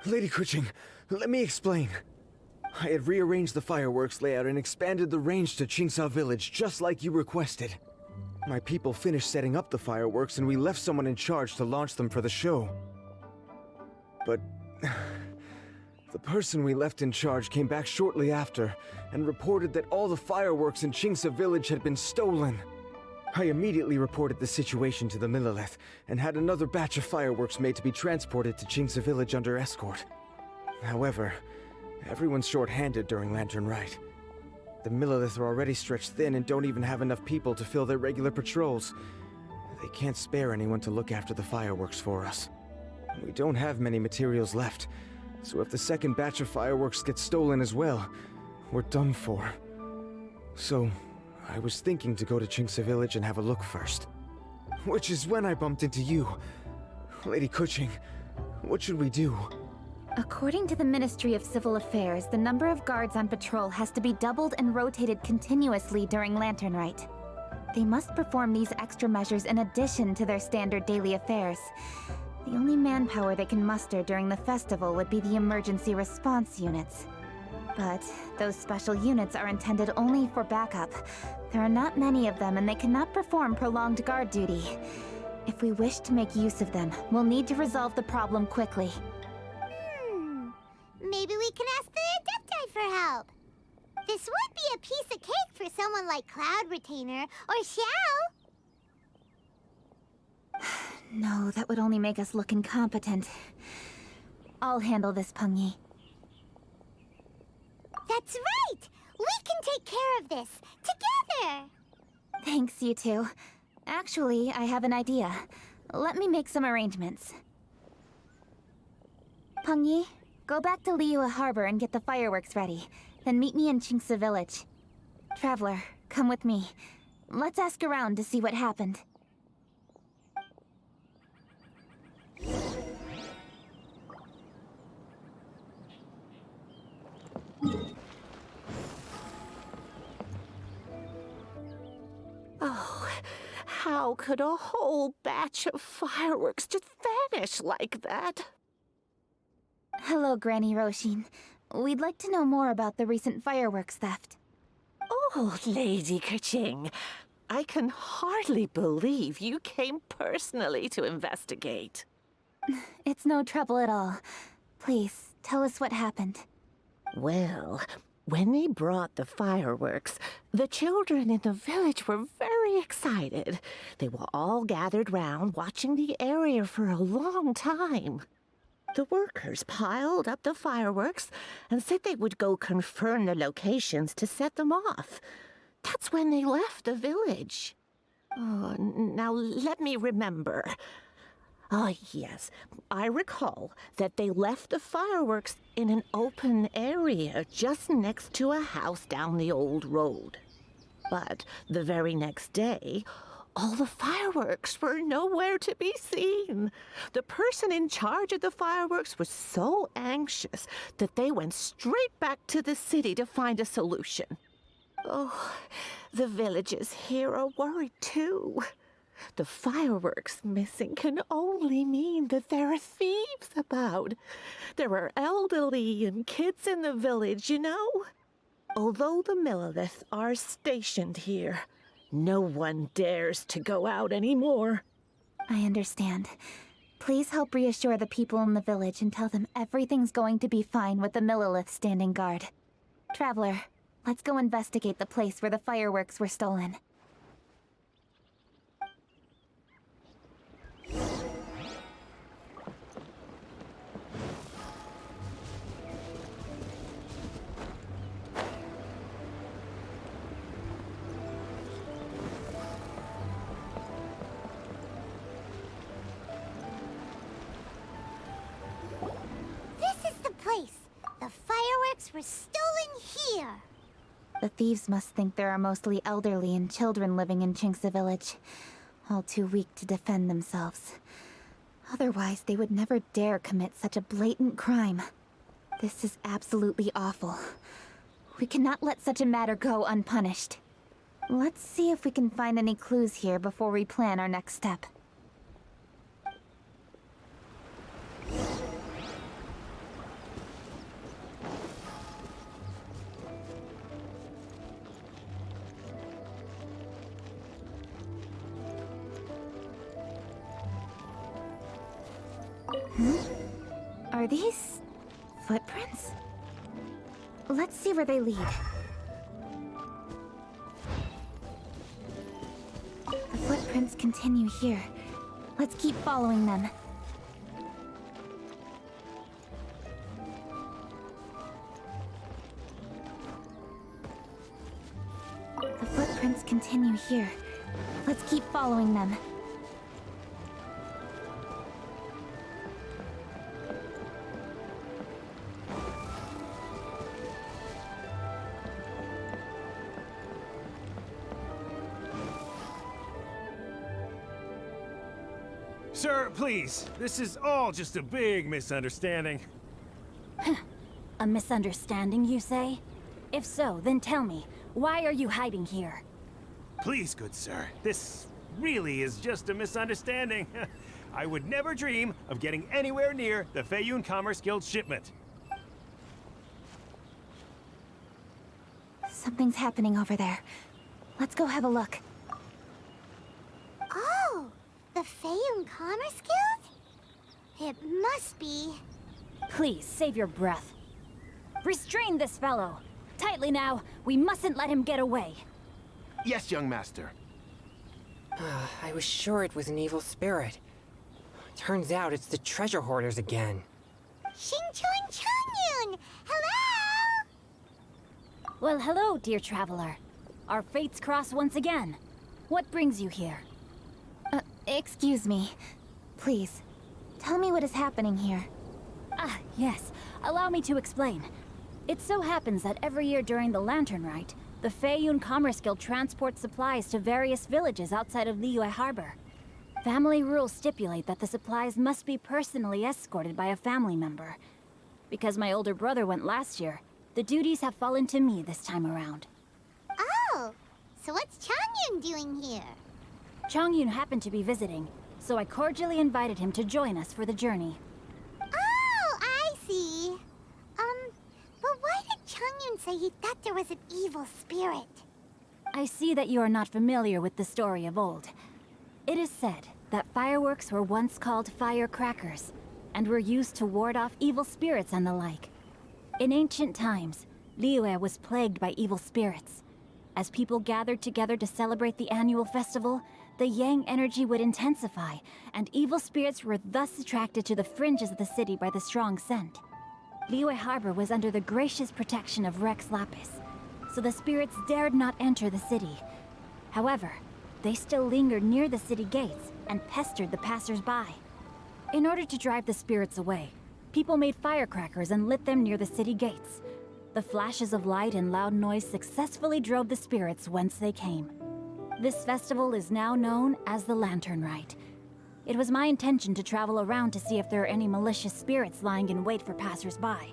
Lady Kuching, let me explain. I had rearranged the fireworks layout and expanded the range to Qingsa Village just like you requested. My people finished setting up the fireworks and we left someone in charge to launch them for the show. But... the person we left in charge came back shortly after and reported that all the fireworks in Qingsa Village had been stolen. I immediately reported the situation to the Millelith and had another batch of fireworks made to be transported to Qingsa Village under escort. However, everyone's short-handed during Lantern Rite. The Millilith are already stretched thin and don't even have enough people to fill their regular patrols. They can't spare anyone to look after the fireworks for us. We don't have many materials left, so if the second batch of fireworks gets stolen as well, we're done for. So, I was thinking to go to Qingce Village and have a look first. Which is when I bumped into you. Lady Kuching, what should we do? According to the Ministry of Civil Affairs, the number of guards on patrol has to be doubled and rotated continuously during Lantern Rite. They must perform these extra measures in addition to their standard daily affairs. The only manpower they can muster during the festival would be the emergency response units. But those special units are intended only for backup. There are not many of them and they cannot perform prolonged guard duty. If we wish to make use of them, we'll need to resolve the problem quickly. Maybe we can ask the Adepti for help. This would be a piece of cake for someone like Cloud Retainer or Xiao. No, that would only make us look incompetent. I'll handle this, Pengyi. That's right! We can take care of this, together! Thanks, you two. Actually, I have an idea. Let me make some arrangements. Pengyi, go back to Liyue Harbor and get the fireworks ready. Then meet me in Qingce Village. Traveler, come with me. Let's ask around to see what happened. Oh, how could a whole batch of fireworks just vanish like that? Hello, Granny Roshin. We'd like to know more about the recent fireworks theft. Oh, Lady Kuching, I can hardly believe you came personally to investigate. It's no trouble at all. Please, tell us what happened. Well, when they brought the fireworks, the children in the village were very excited. They were all gathered round, watching the area for a long time. The workers piled up the fireworks and said they would go confirm the locations to set them off. That's when they left the village. Oh, now let me remember. Ah, yes, I recall that they left the fireworks in an open area just next to a house down the old road. But the very next day, all the fireworks were nowhere to be seen. The person in charge of the fireworks was so anxious that they went straight back to the city to find a solution. Oh, the villagers here are worried too. The fireworks missing can only mean that there are thieves about. There are elderly and kids in the village, you know. Although the Millilith are stationed here, no one dares to go out anymore. I understand. Please help reassure the people in the village and tell them everything's going to be fine with the Millilith standing guard. Traveler, let's go investigate the place where the fireworks were stolen. The fireworks were stolen here. The thieves must think there are mostly elderly and children living in Qingce Village, all too weak to defend themselves. Otherwise, they would never dare commit such a blatant crime. This is absolutely awful. We cannot let such a matter go unpunished. Let's see if we can find any clues here before we plan our next step. Are these footprints? Let's see where they lead. The footprints continue here. Let's keep following them. footprints continue here. Let's keep following them. Sir, please. This is all just a big misunderstanding. A misunderstanding, you say? If so, then tell me, why are you hiding here? Please, good sir. This really is just a misunderstanding. I would never dream of getting anywhere near the Feiyun Commerce Guild shipment. Something's happening over there. Let's go have a look. Oh, the Feiyun Commerce Guild? It must be. Please, save your breath. Restrain this fellow. Tightly now. We mustn't let him get away. Yes, young master. I was sure it was an evil spirit. Turns out it's the treasure hoarders again. Xingqiu and Changyun! Hello! Well, hello, dear traveler. Our fates cross once again. What brings you here? Excuse me. Please, tell me what is happening here. Ah, yes. Allow me to explain. It so happens that every year during the Lantern Rite, the Feiyun Commerce Guild transports supplies to various villages outside of Liyue Harbor. Family rules stipulate that the supplies must be personally escorted by a family member. Because my older brother went last year, the duties have fallen to me this time around. Oh, so what's Changyun doing here? Changyun happened to be visiting, so I cordially invited him to join us for the journey. Oh, I see. But why did Changyun say he thought there was an evil spirit? I see that you are not familiar with the story of old. It is said that fireworks were once called firecrackers, and were used to ward off evil spirits and the like. In ancient times, Liyue was plagued by evil spirits. As people gathered together to celebrate the annual festival, the yang energy would intensify, and evil spirits were thus attracted to the fringes of the city by the strong scent. Liyue Harbor was under the gracious protection of Rex Lapis, so the spirits dared not enter the city. However, they still lingered near the city gates and pestered the passers-by. In order to drive the spirits away, people made firecrackers and lit them near the city gates. The flashes of light and loud noise successfully drove the spirits whence they came. This festival is now known as the Lantern Rite. It was my intention to travel around to see if there are any malicious spirits lying in wait for passers-by.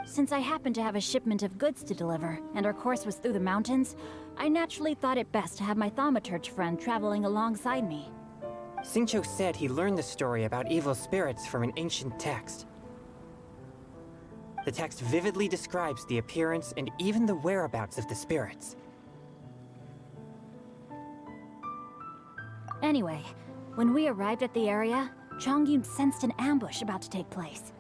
Since I happened to have a shipment of goods to deliver, and our course was through the mountains, I naturally thought it best to have my thaumaturge friend traveling alongside me. Xingqiu said he learned the story about evil spirits from an ancient text. The text vividly describes the appearance and even the whereabouts of the spirits. Anyway, when we arrived at the area, Changyun sensed an ambush about to take place.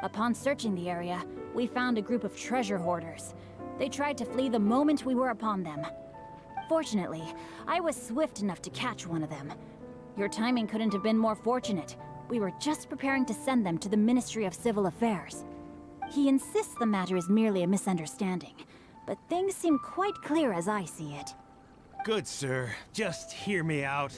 Upon searching the area, we found a group of treasure hoarders. They tried to flee the moment we were upon them. Fortunately, I was swift enough to catch one of them. Your timing couldn't have been more fortunate. We were just preparing to send them to the Ministry of Civil Affairs. He insists the matter is merely a misunderstanding, but things seem quite clear as I see it. Good sir, just hear me out.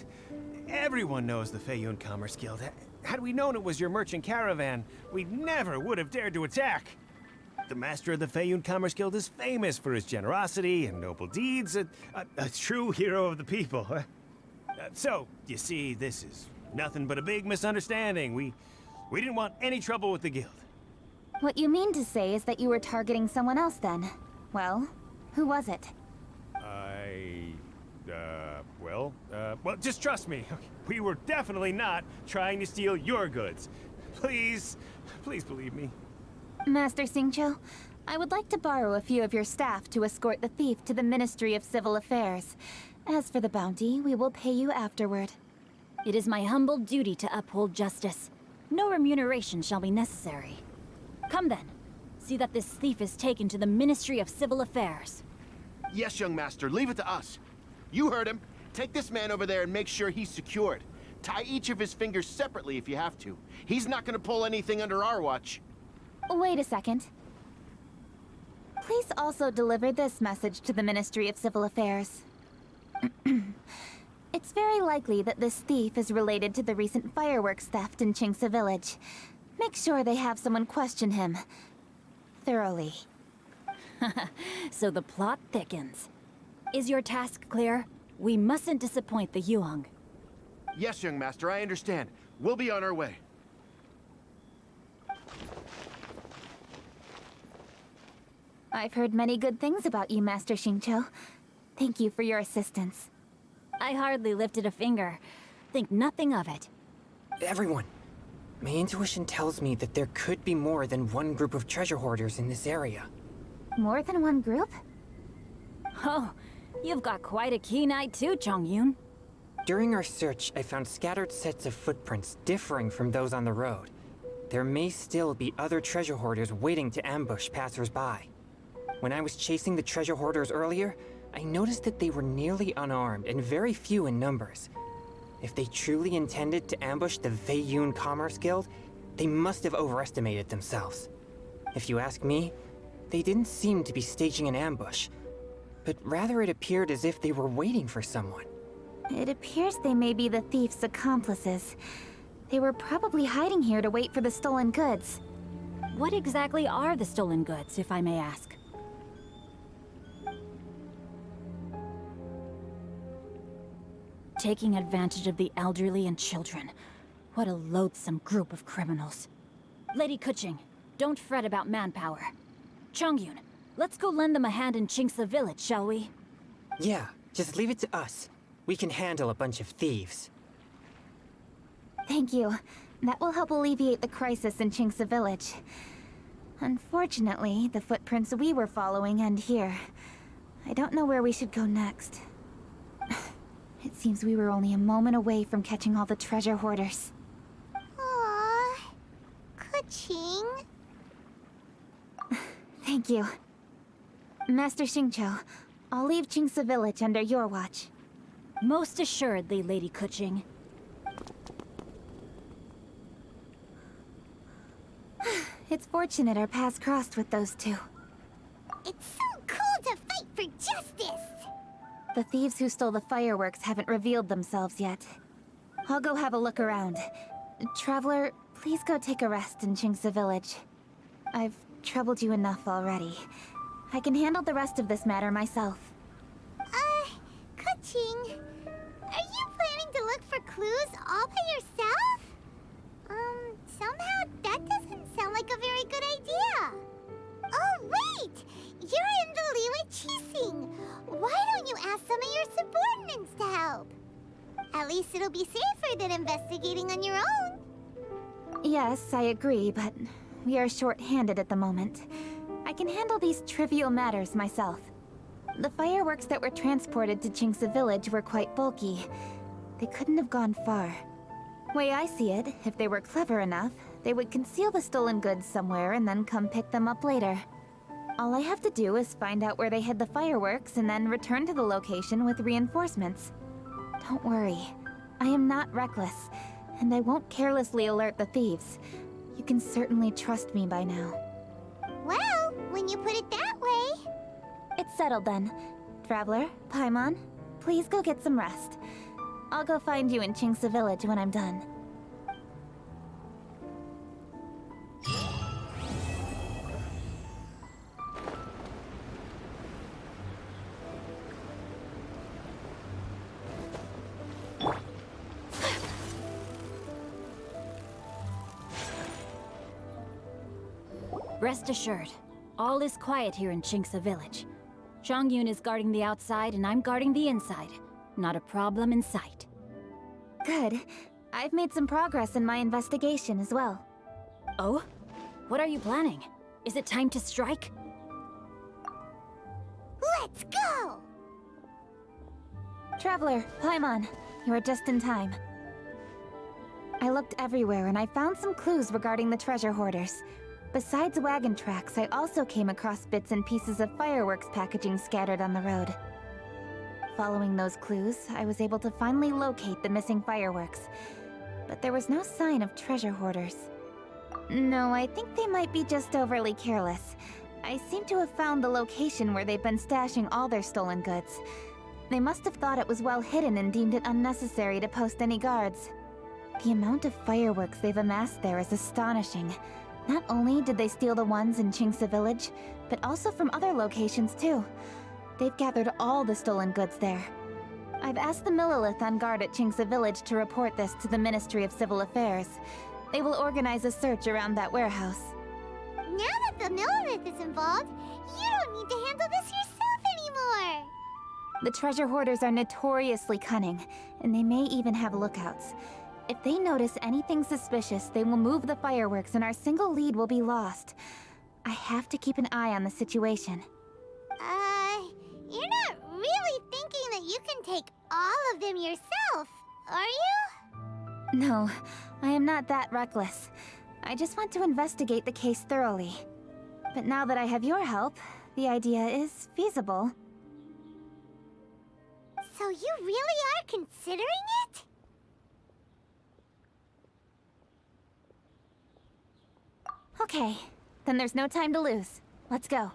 Everyone knows the Feiyun Commerce Guild. Had we known it was your merchant caravan, we never would have dared to attack. The master of the Feiyun Commerce Guild is famous for his generosity and noble deeds, a true hero of the people. So, you see, this is nothing but a big misunderstanding. We didn't want any trouble with the guild. What you mean to say is that you were targeting someone else then? Well, who was it? Well, just trust me. We were definitely not trying to steal your goods. Please believe me. Master Xingqiu, I would like to borrow a few of your staff to escort the thief to the Ministry of Civil Affairs. As for the bounty, we will pay you afterward. It is my humble duty to uphold justice. No remuneration shall be necessary. Come then. See that this thief is taken to the Ministry of Civil Affairs. Yes, young master, leave it to us. You heard him. Take this man over there and make sure he's secured. Tie each of his fingers separately if you have to. He's not gonna pull anything under our watch. Wait a second. Please also deliver this message to the Ministry of Civil Affairs. It's very likely that this thief is related to the recent fireworks theft in Chingsa Village. Make sure they have someone question him. Thoroughly. So the plot thickens. Is your task clear? We mustn't disappoint the Yuang. Yes, young master, I understand. We'll be on our way. I've heard many good things about you, Master Xingqiu. Thank you for your assistance. I hardly lifted a finger. Think nothing of it. Everyone, my intuition tells me that there could be more than one group of treasure hoarders in this area. More than one group? Oh, you've got quite a keen eye too, Chongyun. During our search, I found scattered sets of footprints differing from those on the road. There may still be other treasure hoarders waiting to ambush passers-by. When I was chasing the treasure hoarders earlier, I noticed that they were nearly unarmed and very few in numbers. If they truly intended to ambush the Feiyun Commerce Guild, they must have overestimated themselves. If you ask me, they didn't seem to be staging an ambush, but rather it appeared as if they were waiting for someone. It appears they may be the thief's accomplices. They were probably hiding here to wait for the stolen goods. What exactly are the stolen goods, if I may ask? Taking advantage of the elderly and children. What a loathsome group of criminals. Lady Kuching, don't fret about manpower. Chongyun, let's go lend them a hand in Chingsa Village, shall we? Yeah, just leave it to us. We can handle a bunch of thieves. Thank you. That will help alleviate the crisis in Chingsa Village. Unfortunately, the footprints we were following end here. I don't know where we should go next. It seems we were only a moment away from catching all the treasure hoarders. Aww. Kuching. Thank you. Master Xingqiu, I'll leave Chingsa Village under your watch. Most assuredly, Lady Kuching. It's fortunate our paths crossed with those two. It's so cool to fight for justice! The thieves who stole the fireworks haven't revealed themselves yet. I'll go have a look around. Traveler, please go take a rest in Chingsa Village. I've troubled you enough already. I can handle the rest of this matter myself. Kuching, are you planning to look for clues all by yourself? Somehow that doesn't sound like a very good idea. Oh, wait! You're in the Liyue Qixing. Why don't you ask some of your subordinates to help? At least it'll be safer than investigating on your own. Yes, I agree, but we are short-handed at the moment. I can handle these trivial matters myself. The fireworks that were transported to Chingsa Village were quite bulky. They couldn't have gone far. Way I see it, if they were clever enough, they would conceal the stolen goods somewhere and then come pick them up later. All I have to do is find out where they hid the fireworks and then return to the location with reinforcements. Don't worry. I am not reckless, and I won't carelessly alert the thieves. You can certainly trust me by now. Well, when you put it that way... It's settled then. Traveler, Paimon, please go get some rest. I'll go find you in Chingsa Village when I'm done. Rest assured, all is quiet here in Chingsa Village. Chongyun is guarding the outside and I'm guarding the inside. Not a problem in sight. Good. I've made some progress in my investigation as well. Oh? What are you planning? Is it time to strike? Let's go! Traveler, Paimon, you are just in time. I looked everywhere and I found some clues regarding the treasure hoarders. Besides wagon tracks, I also came across bits and pieces of fireworks packaging scattered on the road. Following those clues, I was able to finally locate the missing fireworks. But there was no sign of treasure hoarders. No, I think they might be just overly careless. I seem to have found the location where they've been stashing all their stolen goods. They must have thought it was well hidden and deemed it unnecessary to post any guards. The amount of fireworks they've amassed there is astonishing. Not only did they steal the ones in Chingsa village, but also from other locations too. They've gathered all the stolen goods there. I've asked the Millilith on guard at Chingsa village to report this to the Ministry of Civil Affairs. They will organize a search around that warehouse. Now that the Millilith is involved, you don't need to handle this yourself anymore! The treasure hoarders are notoriously cunning, and they may even have lookouts. If they notice anything suspicious, they will move the fireworks and our single lead will be lost. I have to keep an eye on the situation. You're not really thinking that you can take all of them yourself, are you? No, I am not that reckless. I just want to investigate the case thoroughly. But now that I have your help, the idea is feasible. So you really are considering it? Okay, then there's no time to lose. Let's go.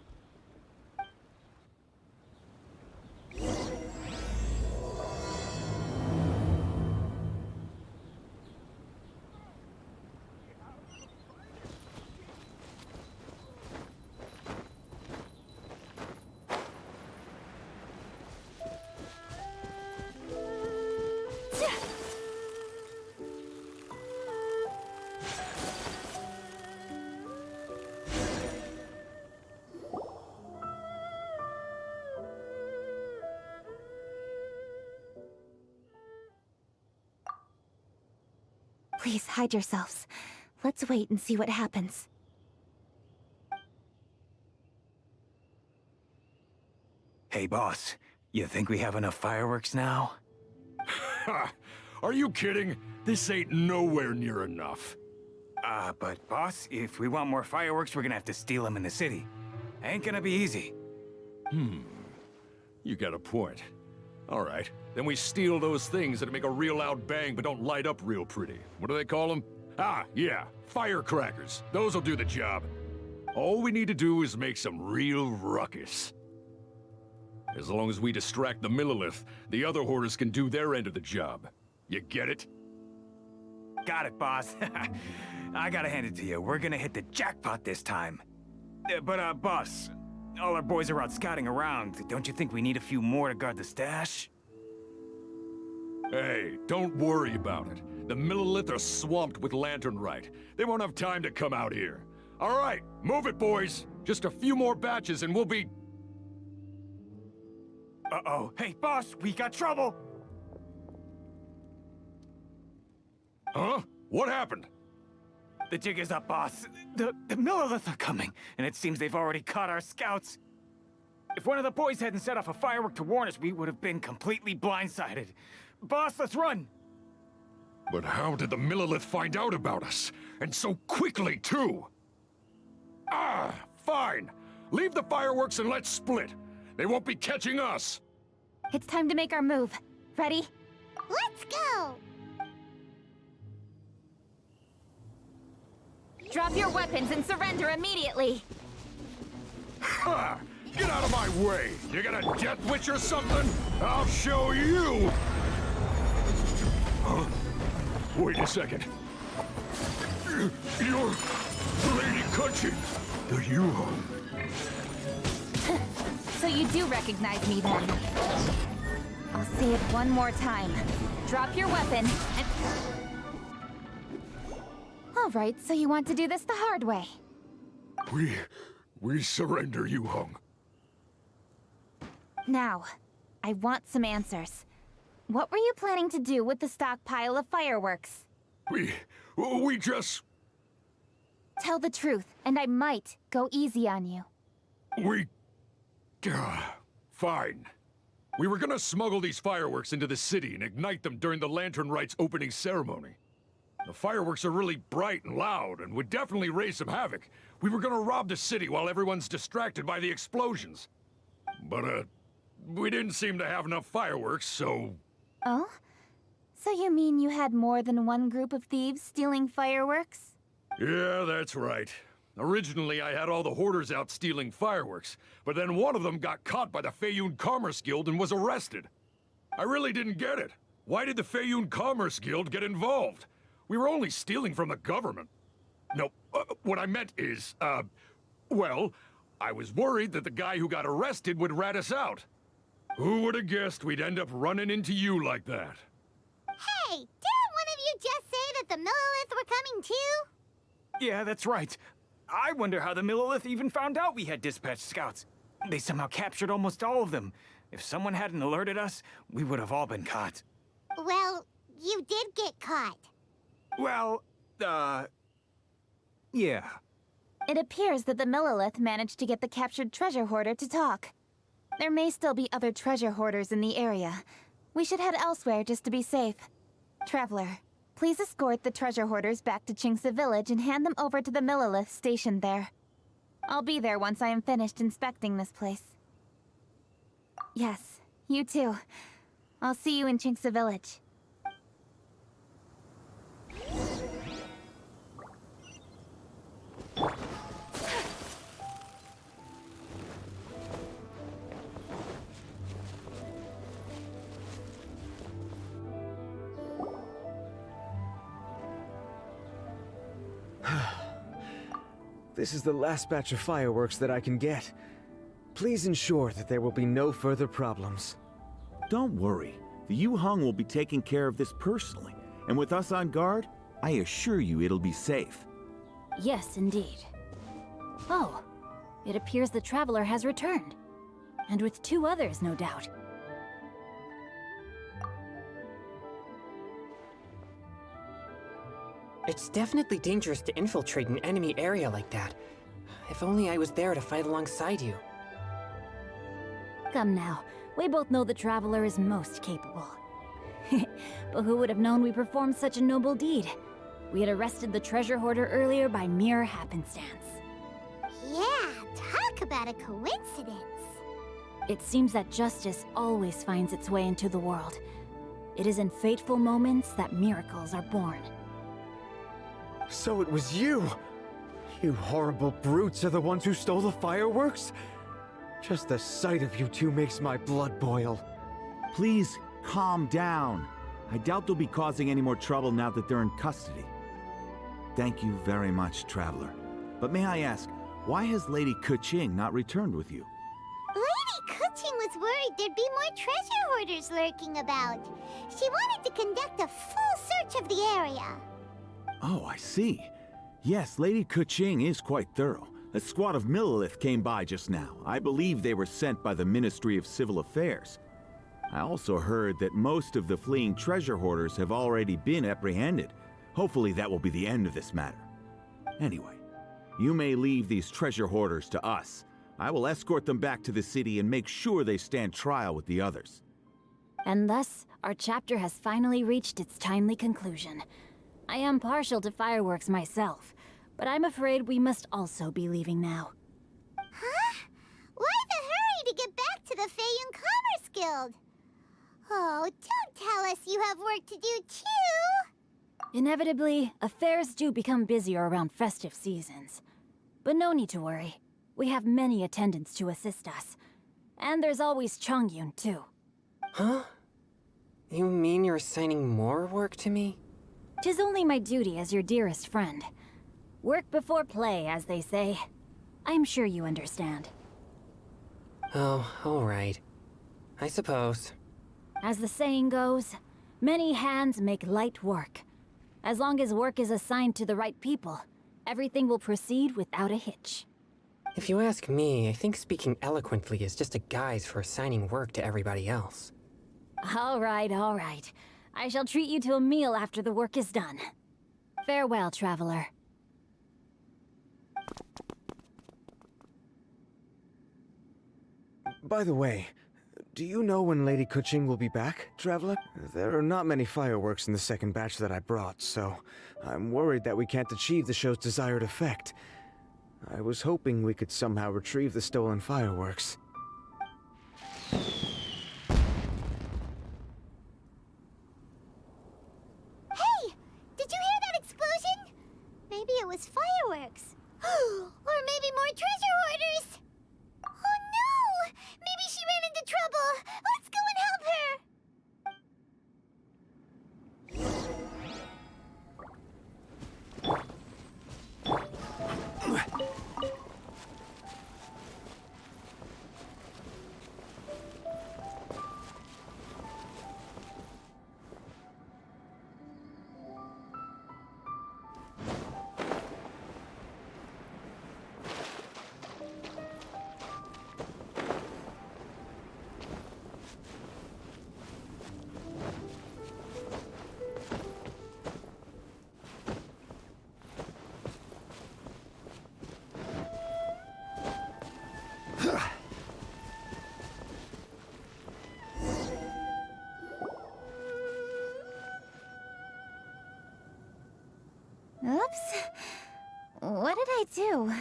Please hide yourselves. Let's wait and see what happens. Hey, boss. You think we have enough fireworks now? Ha! Are you kidding? This ain't nowhere near enough. But boss, if we want more fireworks, we're gonna have to steal them in the city. Ain't gonna be easy. You got a point. All right, then we steal those things that make a real loud bang but don't light up real pretty. What do they call them? Ah, yeah, firecrackers. Those'll do the job. All we need to do is make some real ruckus. As long as we distract the Millilith, the other hoarders can do their end of the job. You get it? Got it, boss. I gotta hand it to you. We're gonna hit the jackpot this time. But boss, all our boys are out scouting around. Don't you think we need a few more to guard the stash? Hey, don't worry about it. The Millilith are swamped with lanternite. They won't have time to come out here. All right, move it, boys. Just a few more batches and we'll be... Uh-oh. Hey, boss, we got trouble! Huh? What happened? The jig is up, boss. The Millilith are coming, and it seems they've already caught our scouts. If one of the boys hadn't set off a firework to warn us, we would have been completely blindsided. Boss, let's run! But how did the Millilith find out about us? And so quickly, too? Ah, fine. Leave the fireworks and let's split. They won't be catching us. It's time to make our move. Ready? Let's go! Drop your weapons and surrender immediately! Ha! Get out of my way! You got a death witch or something? I'll show you! Huh? Wait a second. You're Lady Cutchin, the Yuho. So you do recognize me then? I'll say it one more time. Drop your weapon and... Alright, so you want to do this the hard way. We surrender, Yuhong. Now, I want some answers. What were you planning to do with the stockpile of fireworks? We just... Tell the truth, and I might go easy on you. Fine. We were gonna smuggle these fireworks into the city and ignite them during the Lantern Rite's opening ceremony. The fireworks are really bright and loud and would definitely raise some havoc. We were gonna rob the city while everyone's distracted by the explosions. But, we didn't seem to have enough fireworks, so... Oh? So you mean you had more than one group of thieves stealing fireworks? Yeah, that's right. Originally, I had all the hoarders out stealing fireworks, but then one of them got caught by the Feiyun Commerce Guild and was arrested. I really didn't get it. Why did the Feiyun Commerce Guild get involved? We were only stealing from the government. No, what I meant is, well, I was worried that the guy who got arrested would rat us out. Who would have guessed we'd end up running into you like that? Hey, didn't one of you just say that the Millilith were coming too? Yeah, that's right. I wonder how the Millilith even found out we had dispatched scouts. They somehow captured almost all of them. If someone hadn't alerted us, we would have all been caught. Well, you did get caught. Well, yeah. It appears that the Millilith managed to get the captured treasure hoarder to talk. There may still be other treasure hoarders in the area. We should head elsewhere just to be safe. Traveler, please escort the treasure hoarders back to Qingce Village and hand them over to the Millilith stationed there. I'll be there once I am finished inspecting this place. Yes, you too. I'll see you in Qingce Village. This is the last batch of fireworks that I can get. Please ensure that there will be no further problems. Don't worry. The Yu Hung will be taking care of this personally. And with us on guard, I assure you it'll be safe. Yes, indeed. Oh, it appears the Traveler has returned. And with 2 others, no doubt. It's definitely dangerous to infiltrate an enemy area like that. If only I was there to fight alongside you. Come now, we both know the Traveler is most capable. But who would have known we performed such a noble deed? We had arrested the treasure hoarder earlier by mere happenstance. Yeah, talk about a coincidence. It seems that justice always finds its way into the world. It is in fateful moments that miracles are born. So it was you! You horrible brutes are the ones who stole the fireworks? Just the sight of you two makes my blood boil. Please, calm down. I doubt they'll be causing any more trouble now that they're in custody. Thank you very much, Traveler. But may I ask, why has Lady Keqing not returned with you? Lady Keqing was worried there'd be more treasure hoarders lurking about. She wanted to conduct a full search of the area. Oh, I see. Yes, Lady Keqing is quite thorough. A squad of Millilith came by just now. I believe they were sent by the Ministry of Civil Affairs. I also heard that most of the fleeing treasure hoarders have already been apprehended. Hopefully that will be the end of this matter. Anyway, you may leave these treasure hoarders to us. I will escort them back to the city and make sure they stand trial with the others. And thus, our chapter has finally reached its timely conclusion. I am partial to fireworks myself, but I'm afraid we must also be leaving now. Huh? Why the hurry to get back to the Feiyun Commerce Guild? Oh, don't tell us you have work to do too! Inevitably, affairs do become busier around festive seasons. But no need to worry. We have many attendants to assist us. And there's always Chongyun, too. Huh? You mean you're assigning more work to me? 'Tis only my duty as your dearest friend. Work before play, as they say. I'm sure you understand. Oh, all right. I suppose. As the saying goes, many hands make light work. As long as work is assigned to the right people, everything will proceed without a hitch. If you ask me, I think speaking eloquently is just a guise for assigning work to everybody else. All right, all right. I shall treat you to a meal after the work is done. Farewell, traveler. By the way, do you know when Lady Keqing will be back, Traveler? There are not many fireworks in the second batch that I brought, so I'm worried that we can't achieve the show's desired effect. I was hoping we could somehow retrieve the stolen fireworks. Hey! Did you hear that explosion? Maybe it was fireworks. Or maybe more treasure hoarders! Oh no! Maybe she ran into trouble! Let's go and help her! What did I do?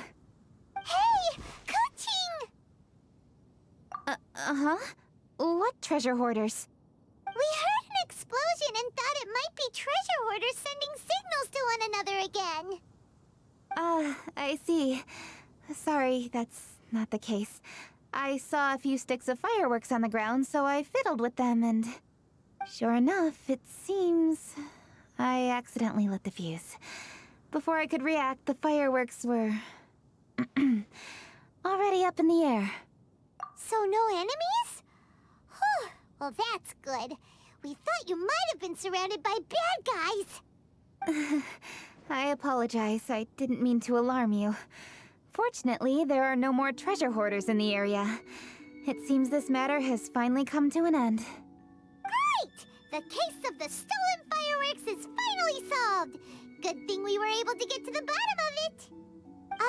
Hey! Kuching! Uh-huh? What treasure hoarders? We heard an explosion and thought it might be treasure hoarders sending signals to one another again. I see. Sorry, that's not the case. I saw a few sticks of fireworks on the ground, so I fiddled with them, and sure enough, it seems I accidentally lit the fuse. Before I could react, the fireworks were already up in the air. So no enemies? Whew, well that's good. We thought you might have been surrounded by bad guys. I apologize. I didn't mean to alarm you. Fortunately, there are no more treasure hoarders in the area. It seems this matter has finally come to an end. Great! The case of the stolen fireworks is finally solved. Good thing we were able to get to the bottom of it.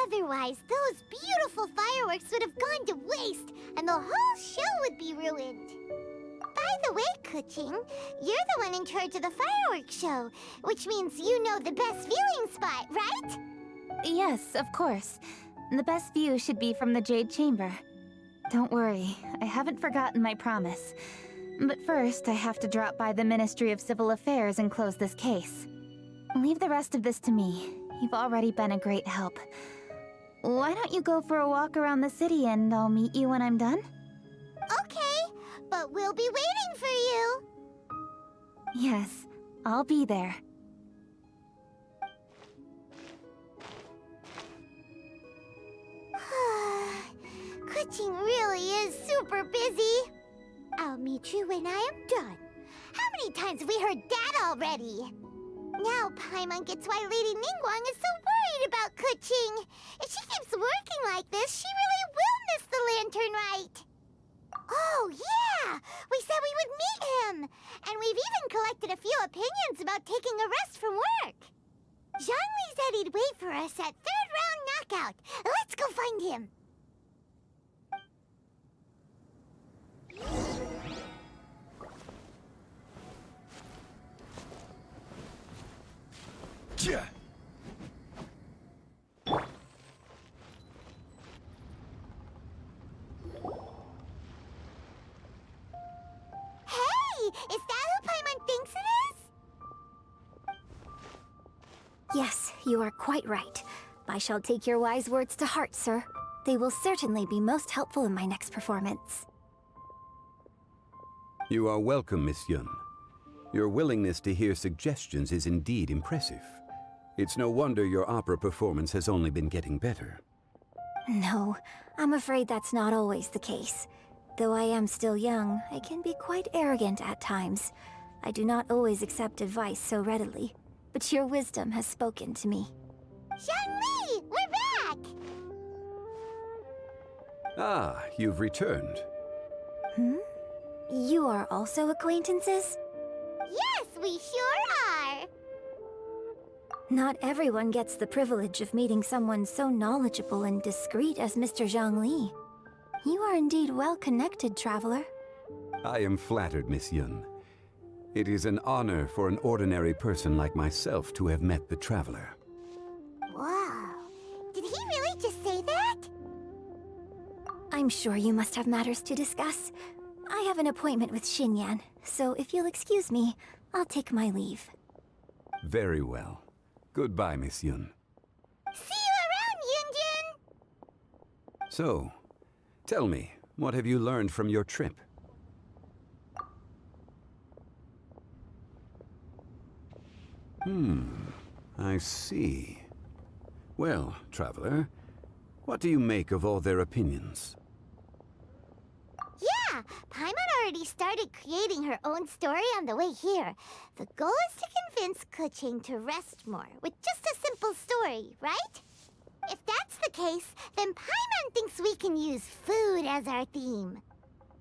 Otherwise, those beautiful fireworks would have gone to waste, and the whole show would be ruined. By the way, Kuching, you're the one in charge of the fireworks show, which means you know the best viewing spot, right? Yes, of course. The best view should be from the Jade Chamber. Don't worry, I haven't forgotten my promise. But first, I have to drop by the Ministry of Civil Affairs and close this case. Leave the rest of this to me. You've already been a great help. Why don't you go for a walk around the city and I'll meet you when I'm done? Okay, but we'll be waiting for you. Yes, I'll be there. Kuching really is super busy. I'll meet you when I am done. How many times have we heard that already? Now Paimon gets why Lady Ningguang is so worried about Kuching. If she keeps working like this, she really will miss the Lantern Rite. Oh, yeah! We said we would meet him! And we've even collected a few opinions about taking a rest from work. Zhongli said he'd wait for us at 3rd round knockout. Let's go find him. Yeah. Hey! Is that who Paimon thinks it is? Yes, you are quite right. I shall take your wise words to heart, sir. They will certainly be most helpful in my next performance. You are welcome, Miss Yun. Your willingness to hear suggestions is indeed impressive. It's no wonder your opera performance has only been getting better. No, I'm afraid that's not always the case. Though I am still young, I can be quite arrogant at times. I do not always accept advice so readily, but your wisdom has spoken to me. Zhongli! We're back! Ah, you've returned. Hmm? You are also acquaintances? Yes, we sure are! Not everyone gets the privilege of meeting someone so knowledgeable and discreet as Mr. Zhongli. You are indeed well-connected, traveler. I am flattered, Miss Yun. It is an honor for an ordinary person like myself to have met the traveler. Wow. Did he really just say that? I'm sure you must have matters to discuss. I have an appointment with Xinyan, so if you'll excuse me, I'll take my leave. Very well. Goodbye, Miss Yun. See you around, Yunjin! So, tell me, what have you learned from your trip? I see. Well, traveler, what do you make of all their opinions? Yeah, Paimon already started creating her own story on the way here. The goal is to convince Kuching to rest more with just a simple story, right? If that's the case, then Paimon thinks we can use food as our theme.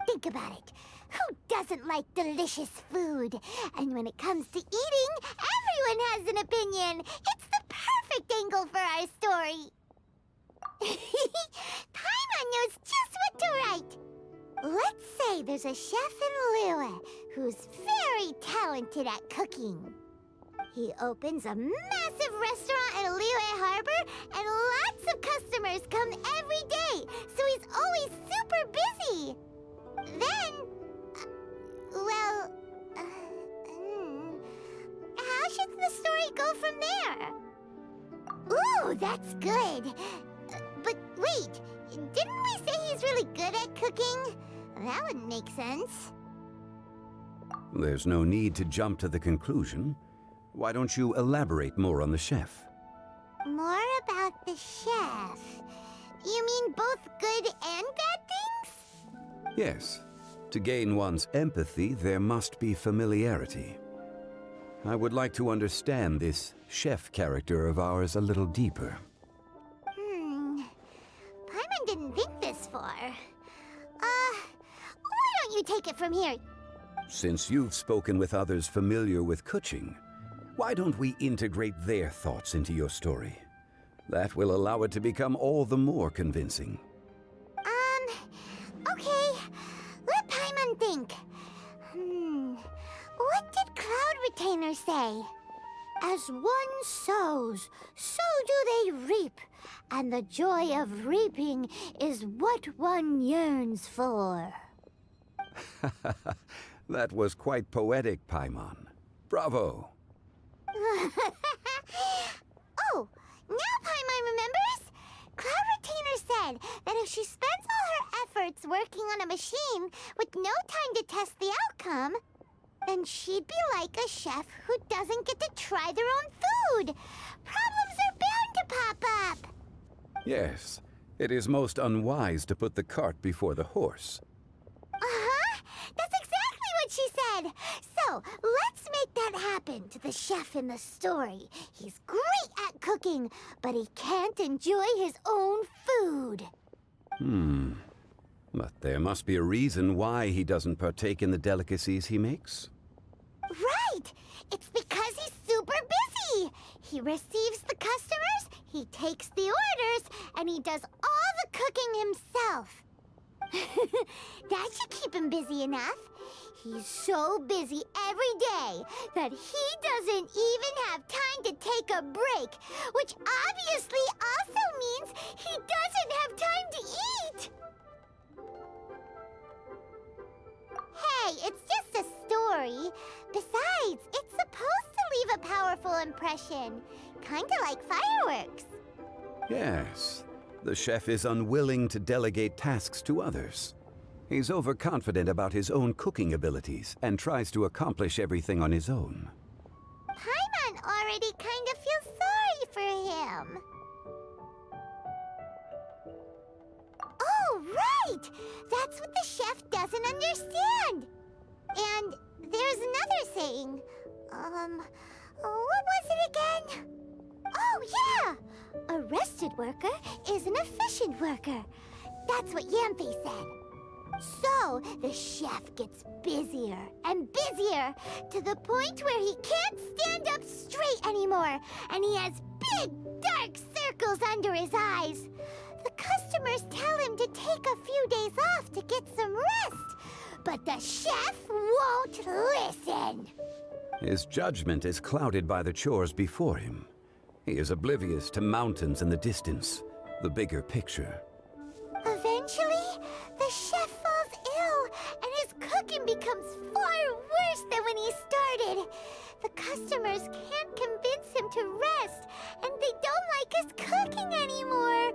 Think about it. Who doesn't like delicious food? And when it comes to eating, everyone has an opinion. It's the perfect angle for our story. Paimon knows just what to write. Let's say there's a chef in Liyue who's very talented at cooking. He opens a massive restaurant in Liyue harbor, and lots of customers come every day, so he's always super busy. Then, how should the story go from there? Ooh, that's good. But wait, didn't we say he's really good at cooking? That wouldn't make sense. There's no need to jump to the conclusion. Why don't you elaborate more on the chef? More about the chef. You mean both good and bad things? Yes. To gain one's empathy, there must be familiarity. I would like to understand this chef character of ours a little deeper. Paimon didn't think this far. Why don't you take it from here? Since you've spoken with others familiar with Kuching, why don't we integrate their thoughts into your story? That will allow it to become all the more convincing. Okay. Let Paimon think. What did Cloud Retainer say? As one sows, so do they reap. And the joy of reaping is what one yearns for. That was quite poetic, Paimon. Bravo! Oh, now Paimon remembers? Cloud Retainer said that if she spends all her efforts working on a machine with no time to test the outcome, then she'd be like a chef who doesn't get to try their own food. Problems are bound to pop up. Yes, it is most unwise to put the cart before the horse. That's exactly what she said. So, let's make that happen to the chef in the story. He's great at cooking, but he can't enjoy his own food. But there must be a reason why he doesn't partake in the delicacies he makes. Right! It's because he's super busy. He receives the customers, he takes the orders, and he does all the cooking himself. That should keep him busy enough. He's so busy every day that he doesn't even have time to take a break, which obviously also means he doesn't have time to eat. Hey, it's just a story. Besides, it's supposed to leave a powerful impression. Kinda like fireworks. Yes, the chef is unwilling to delegate tasks to others. He's overconfident about his own cooking abilities and tries to accomplish everything on his own. Paimon already kind of feels sorry for him. Oh, right! That's what the chef doesn't understand. And there's another saying. What was it again? Oh, yeah! A rested worker is an efficient worker. That's what Yampi said. So, the chef gets busier and busier to the point where he can't stand up straight anymore, and he has big, dark circles under his eyes. The customers tell him to take a few days off to get some rest, but the chef won't listen. His judgment is clouded by the chores before him. He is oblivious to mountains in the distance, the bigger picture. Eventually, the chef falls ill, and his cooking becomes far worse than when he started. The customers can't convince him to rest, and they don't like his cooking anymore,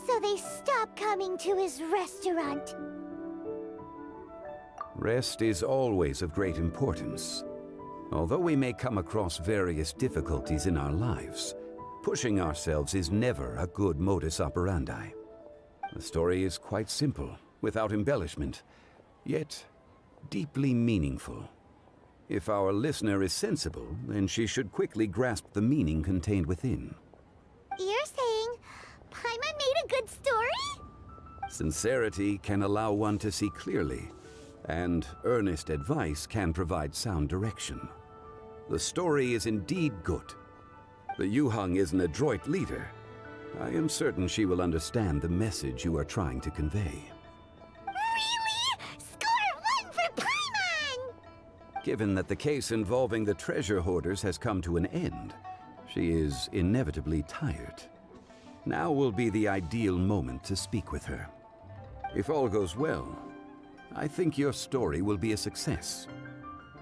so they stop coming to his restaurant. Rest is always of great importance. Although we may come across various difficulties in our lives, pushing ourselves is never a good modus operandi. The story is quite simple, without embellishment, yet deeply meaningful. If our listener is sensible, then she should quickly grasp the meaning contained within. You're saying Paimon made a good story? Sincerity can allow one to see clearly, and earnest advice can provide sound direction. The story is indeed good. The Yuhang is an adroit leader. I am certain she will understand the message you are trying to convey. Really? Score 1 for Paimon! Given that the case involving the treasure hoarders has come to an end, She is inevitably tired. Now will be the ideal moment to speak with her. If all goes well, I think your story will be a success.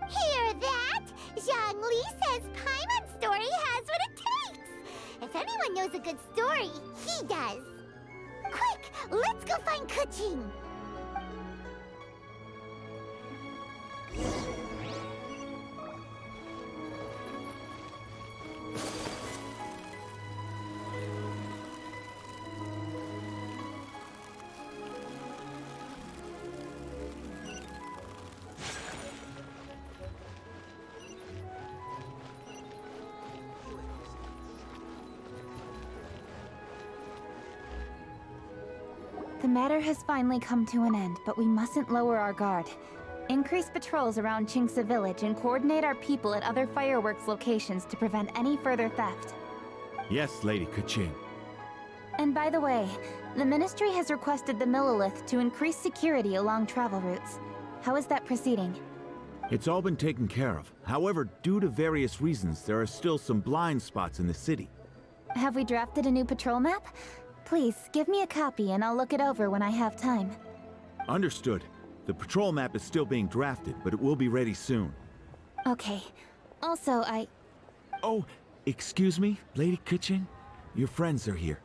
Hear that? Zhongli says Paimon's story has what it takes. If anyone knows a good story, he does. Quick, let's go find Kuching. The matter has finally come to an end, but we mustn't lower our guard. Increase patrols around Qingce Village and coordinate our people at other fireworks locations to prevent any further theft. Yes, Lady Kuching. And by the way, the Ministry has requested the Millilith to increase security along travel routes. How is that proceeding? It's all been taken care of. However, due to various reasons, there are still some blind spots in the city. Have we drafted a new patrol map? Please, give me a copy and I'll look it over when I have time. Understood. The patrol map is still being drafted, but it will be ready soon. Okay. Also, Oh, excuse me, Lady Kuching? Your friends are here.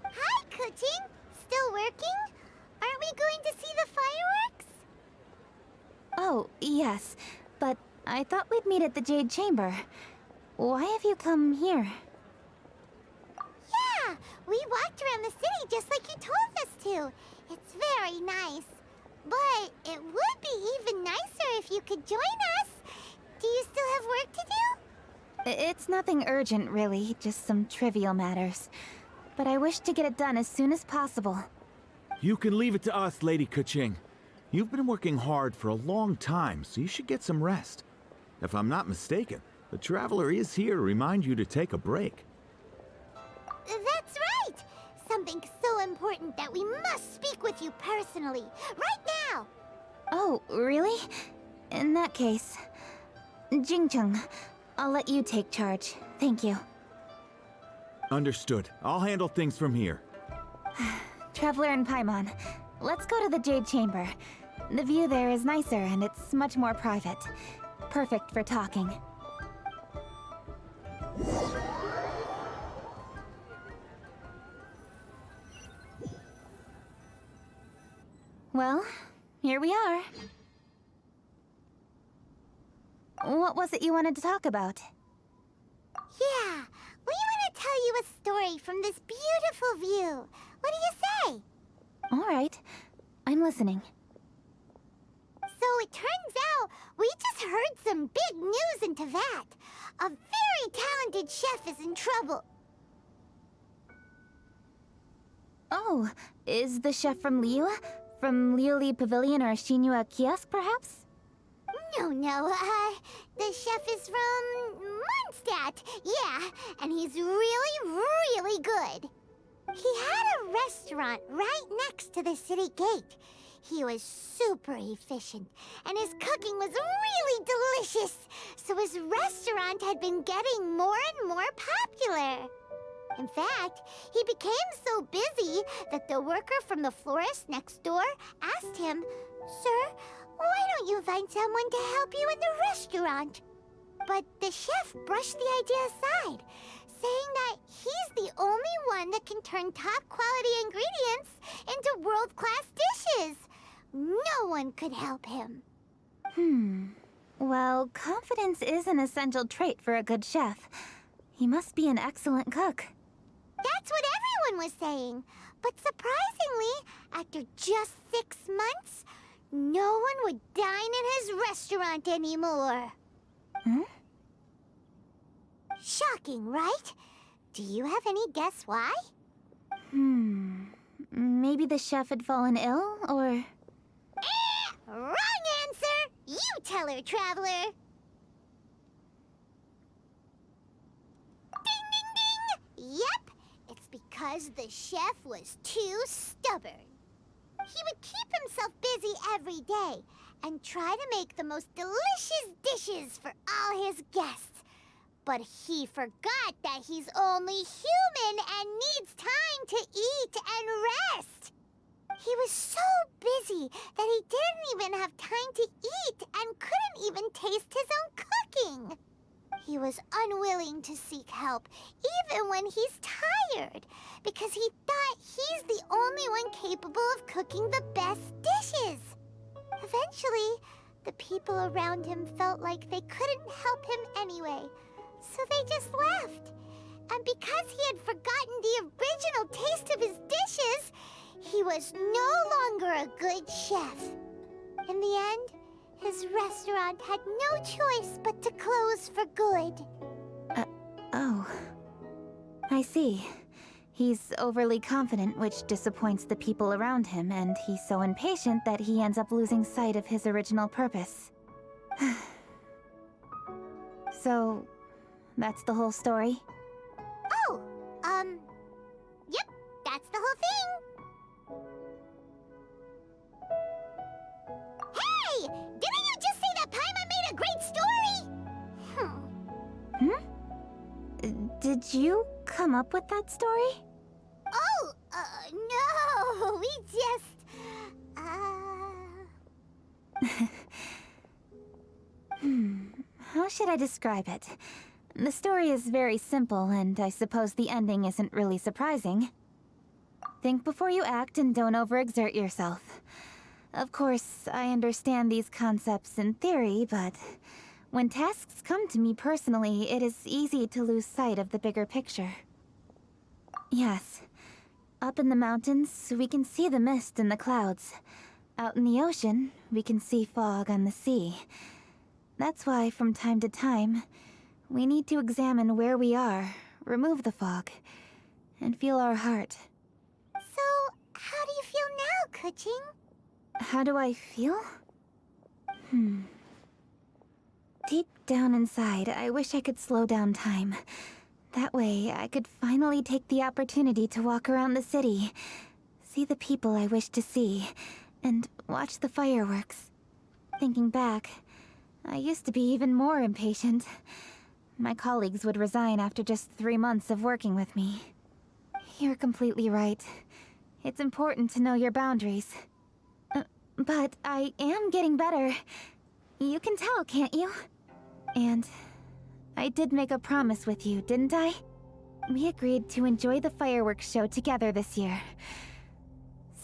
Hi, Kuching. Still working? Aren't we going to see the fireworks? Oh, yes. But I thought we'd meet at the Jade Chamber. Why have you come here? Yeah, we walked around the city just like you told us to. It's very nice. But it would be even nicer if you could join us. Do you still have work to do? It's nothing urgent, really. Just some trivial matters. But I wish to get it done as soon as possible. You can leave it to us, Lady Kuching. You've been working hard for a long time, so you should get some rest. If I'm not mistaken, the Traveler is here to remind you to take a break. That's right! Something so important that we must speak with you personally, right now! Oh, really? In that case... Jingcheng, I'll let you take charge. Thank you. Understood. I'll handle things from here. Traveler and Paimon, let's go to the Jade Chamber. The view there is nicer and it's much more private. Perfect for talking. Well, here we are. What was it you wanted to talk about? Yeah, we want to tell you a story from this beautiful view. What do you say? All right, I'm listening. So it turns out we just heard some big news in Teyvat. A very talented chef is in trouble. Oh, is the chef from Liyue? From Liuli Pavilion or Shinua Kiosk, perhaps? No, the chef is from Mondstadt, yeah, and he's really good. He had a restaurant right next to the city gate. He was super efficient, and his cooking was really delicious, so his restaurant had been getting more and more popular. In fact, he became so busy that the worker from the florist next door asked him, "Sir, why don't you find someone to help you in the restaurant?" But the chef brushed the idea aside, saying that he's the only one that can turn top-quality ingredients into world-class dishes. No one could help him. Well, confidence is an essential trait for a good chef. He must be an excellent cook. That's what everyone was saying. But surprisingly, after just 6 months, no one would dine in his restaurant anymore. Shocking, right? Do you have any guess why? Maybe the chef had fallen ill, or... Wrong answer! You tell her, Traveler! Ding, ding, ding! Yep, it's because the chef was too stubborn. He would keep himself busy every day and try to make the most delicious dishes for all his guests. But he forgot that he's only human and needs time to eat and rest. He was so busy that he didn't even have time to eat and couldn't even taste his own cooking. He was unwilling to seek help, even when he's tired, because he thought he's the only one capable of cooking the best dishes. Eventually, the people around him felt like they couldn't help him anyway, so they just left. And because he had forgotten the original taste of his dishes, he was no longer a good chef. In the end, his restaurant had no choice but to close for good. Oh. I see. He's overly confident, which disappoints the people around him, and he's so impatient that he ends up losing sight of his original purpose. So, that's the whole story? Oh, yep, that's the whole thing. Hey! Didn't you just say that Paimon made a great story? Did you come up with that story? Oh, no, we just, How should I describe it? The story is very simple, and I suppose the ending isn't really surprising. Think before you act and don't overexert yourself. Of course, I understand these concepts in theory, but when tasks come to me personally, it is easy to lose sight of the bigger picture. Yes. Up in the mountains, we can see the mist in the clouds. Out in the ocean, we can see fog on the sea. That's why, from time to time, we need to examine where we are, remove the fog, and feel our heart. So, how do you feel now, Kuching? How do I feel? Deep down inside, I wish I could slow down time. That way, I could finally take the opportunity to walk around the city, see the people I wish to see, and watch the fireworks. Thinking back, I used to be even more impatient. My colleagues would resign after just 3 months of working with me. You're completely right. It's important to know your boundaries. But I am getting better. You can tell, can't you? And I did make a promise with you, didn't I? We agreed to enjoy the fireworks show together this year.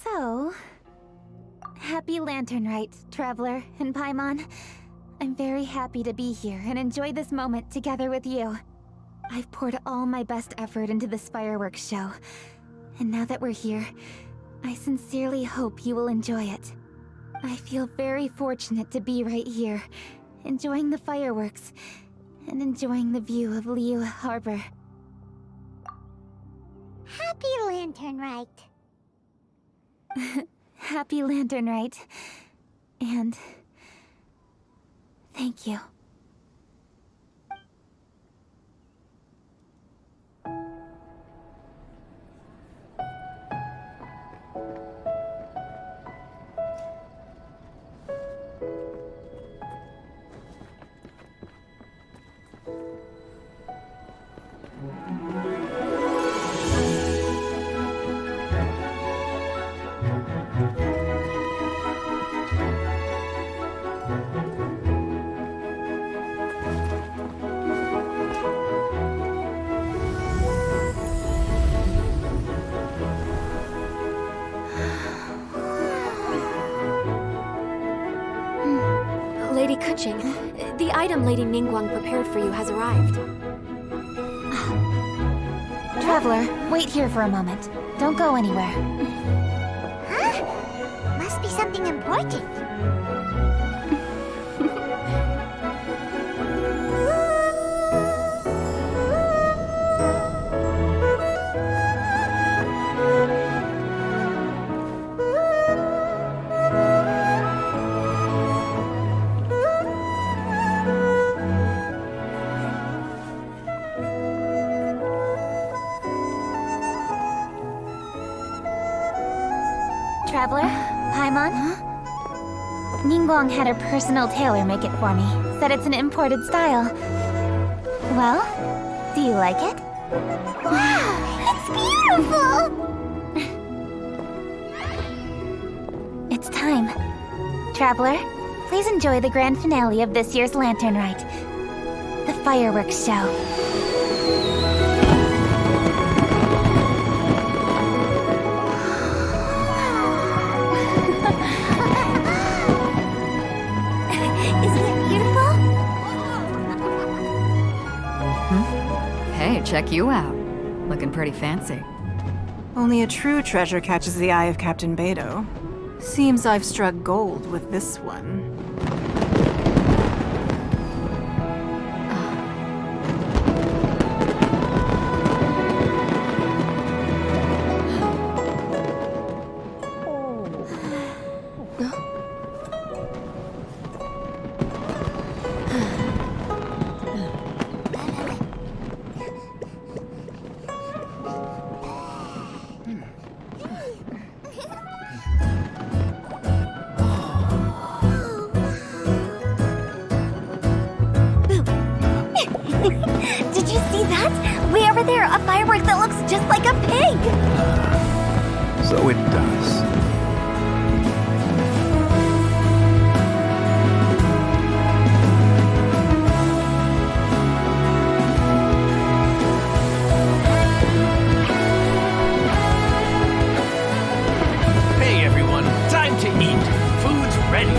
So, happy Lantern Rite, Traveler and Paimon. I'm very happy to be here and enjoy this moment together with you. I've poured all my best effort into this fireworks show. And now that we're here, I sincerely hope you will enjoy it. I feel very fortunate to be right here, enjoying the fireworks, and enjoying the view of Liyue Harbor. Happy Lantern Rite. Happy Lantern Rite. And thank you. Lady Kuching, the item Lady Ningguang prepared for you has arrived. Traveler, wait here for a moment. Don't go anywhere. Huh? Must be something important. Traveler, Paimon? Ningguang had her personal tailor make it for me. Said it's an imported style. Well, do you like it? Wow, it's beautiful! It's time. Traveler, please enjoy the grand finale of this year's Lantern Rite. The fireworks show. Hey, check you out. Looking pretty fancy. Only a true treasure catches the eye of Captain Beto. Seems I've struck gold with this one. Did you see that? Way over there, a firework that looks just like a pig! So it does. Hey everyone, time to eat. Food's ready.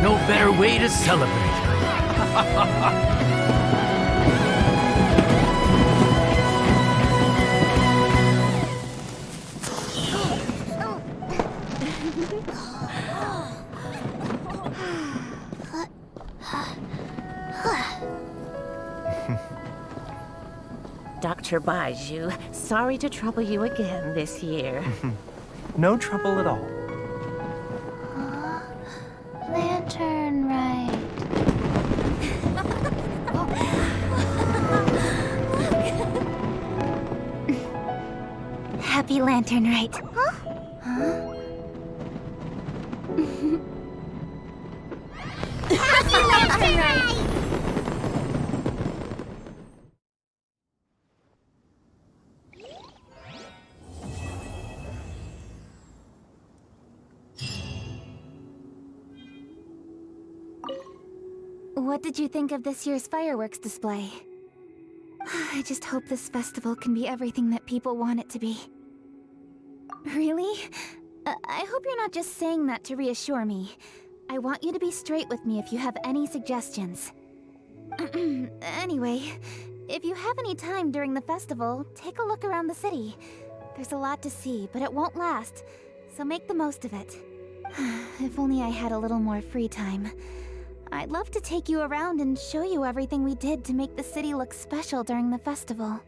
No better way to celebrate. Dr. Baiju, sorry to trouble you again this year. No trouble at all. Lantern Rite. Happy Lantern Rite. Huh? Happy Lantern Rite! What did you think of this year's fireworks display? I just hope this festival can be everything that people want it to be. Really? I hope you're not just saying that to reassure me. I want you to be straight with me if you have any suggestions. Anyway, if you have any time during the festival, take a look around the city. There's a lot to see, but it won't last, so make the most of it. If only I had a little more free time. I'd love to take you around and show you everything we did to make the city look special during the festival.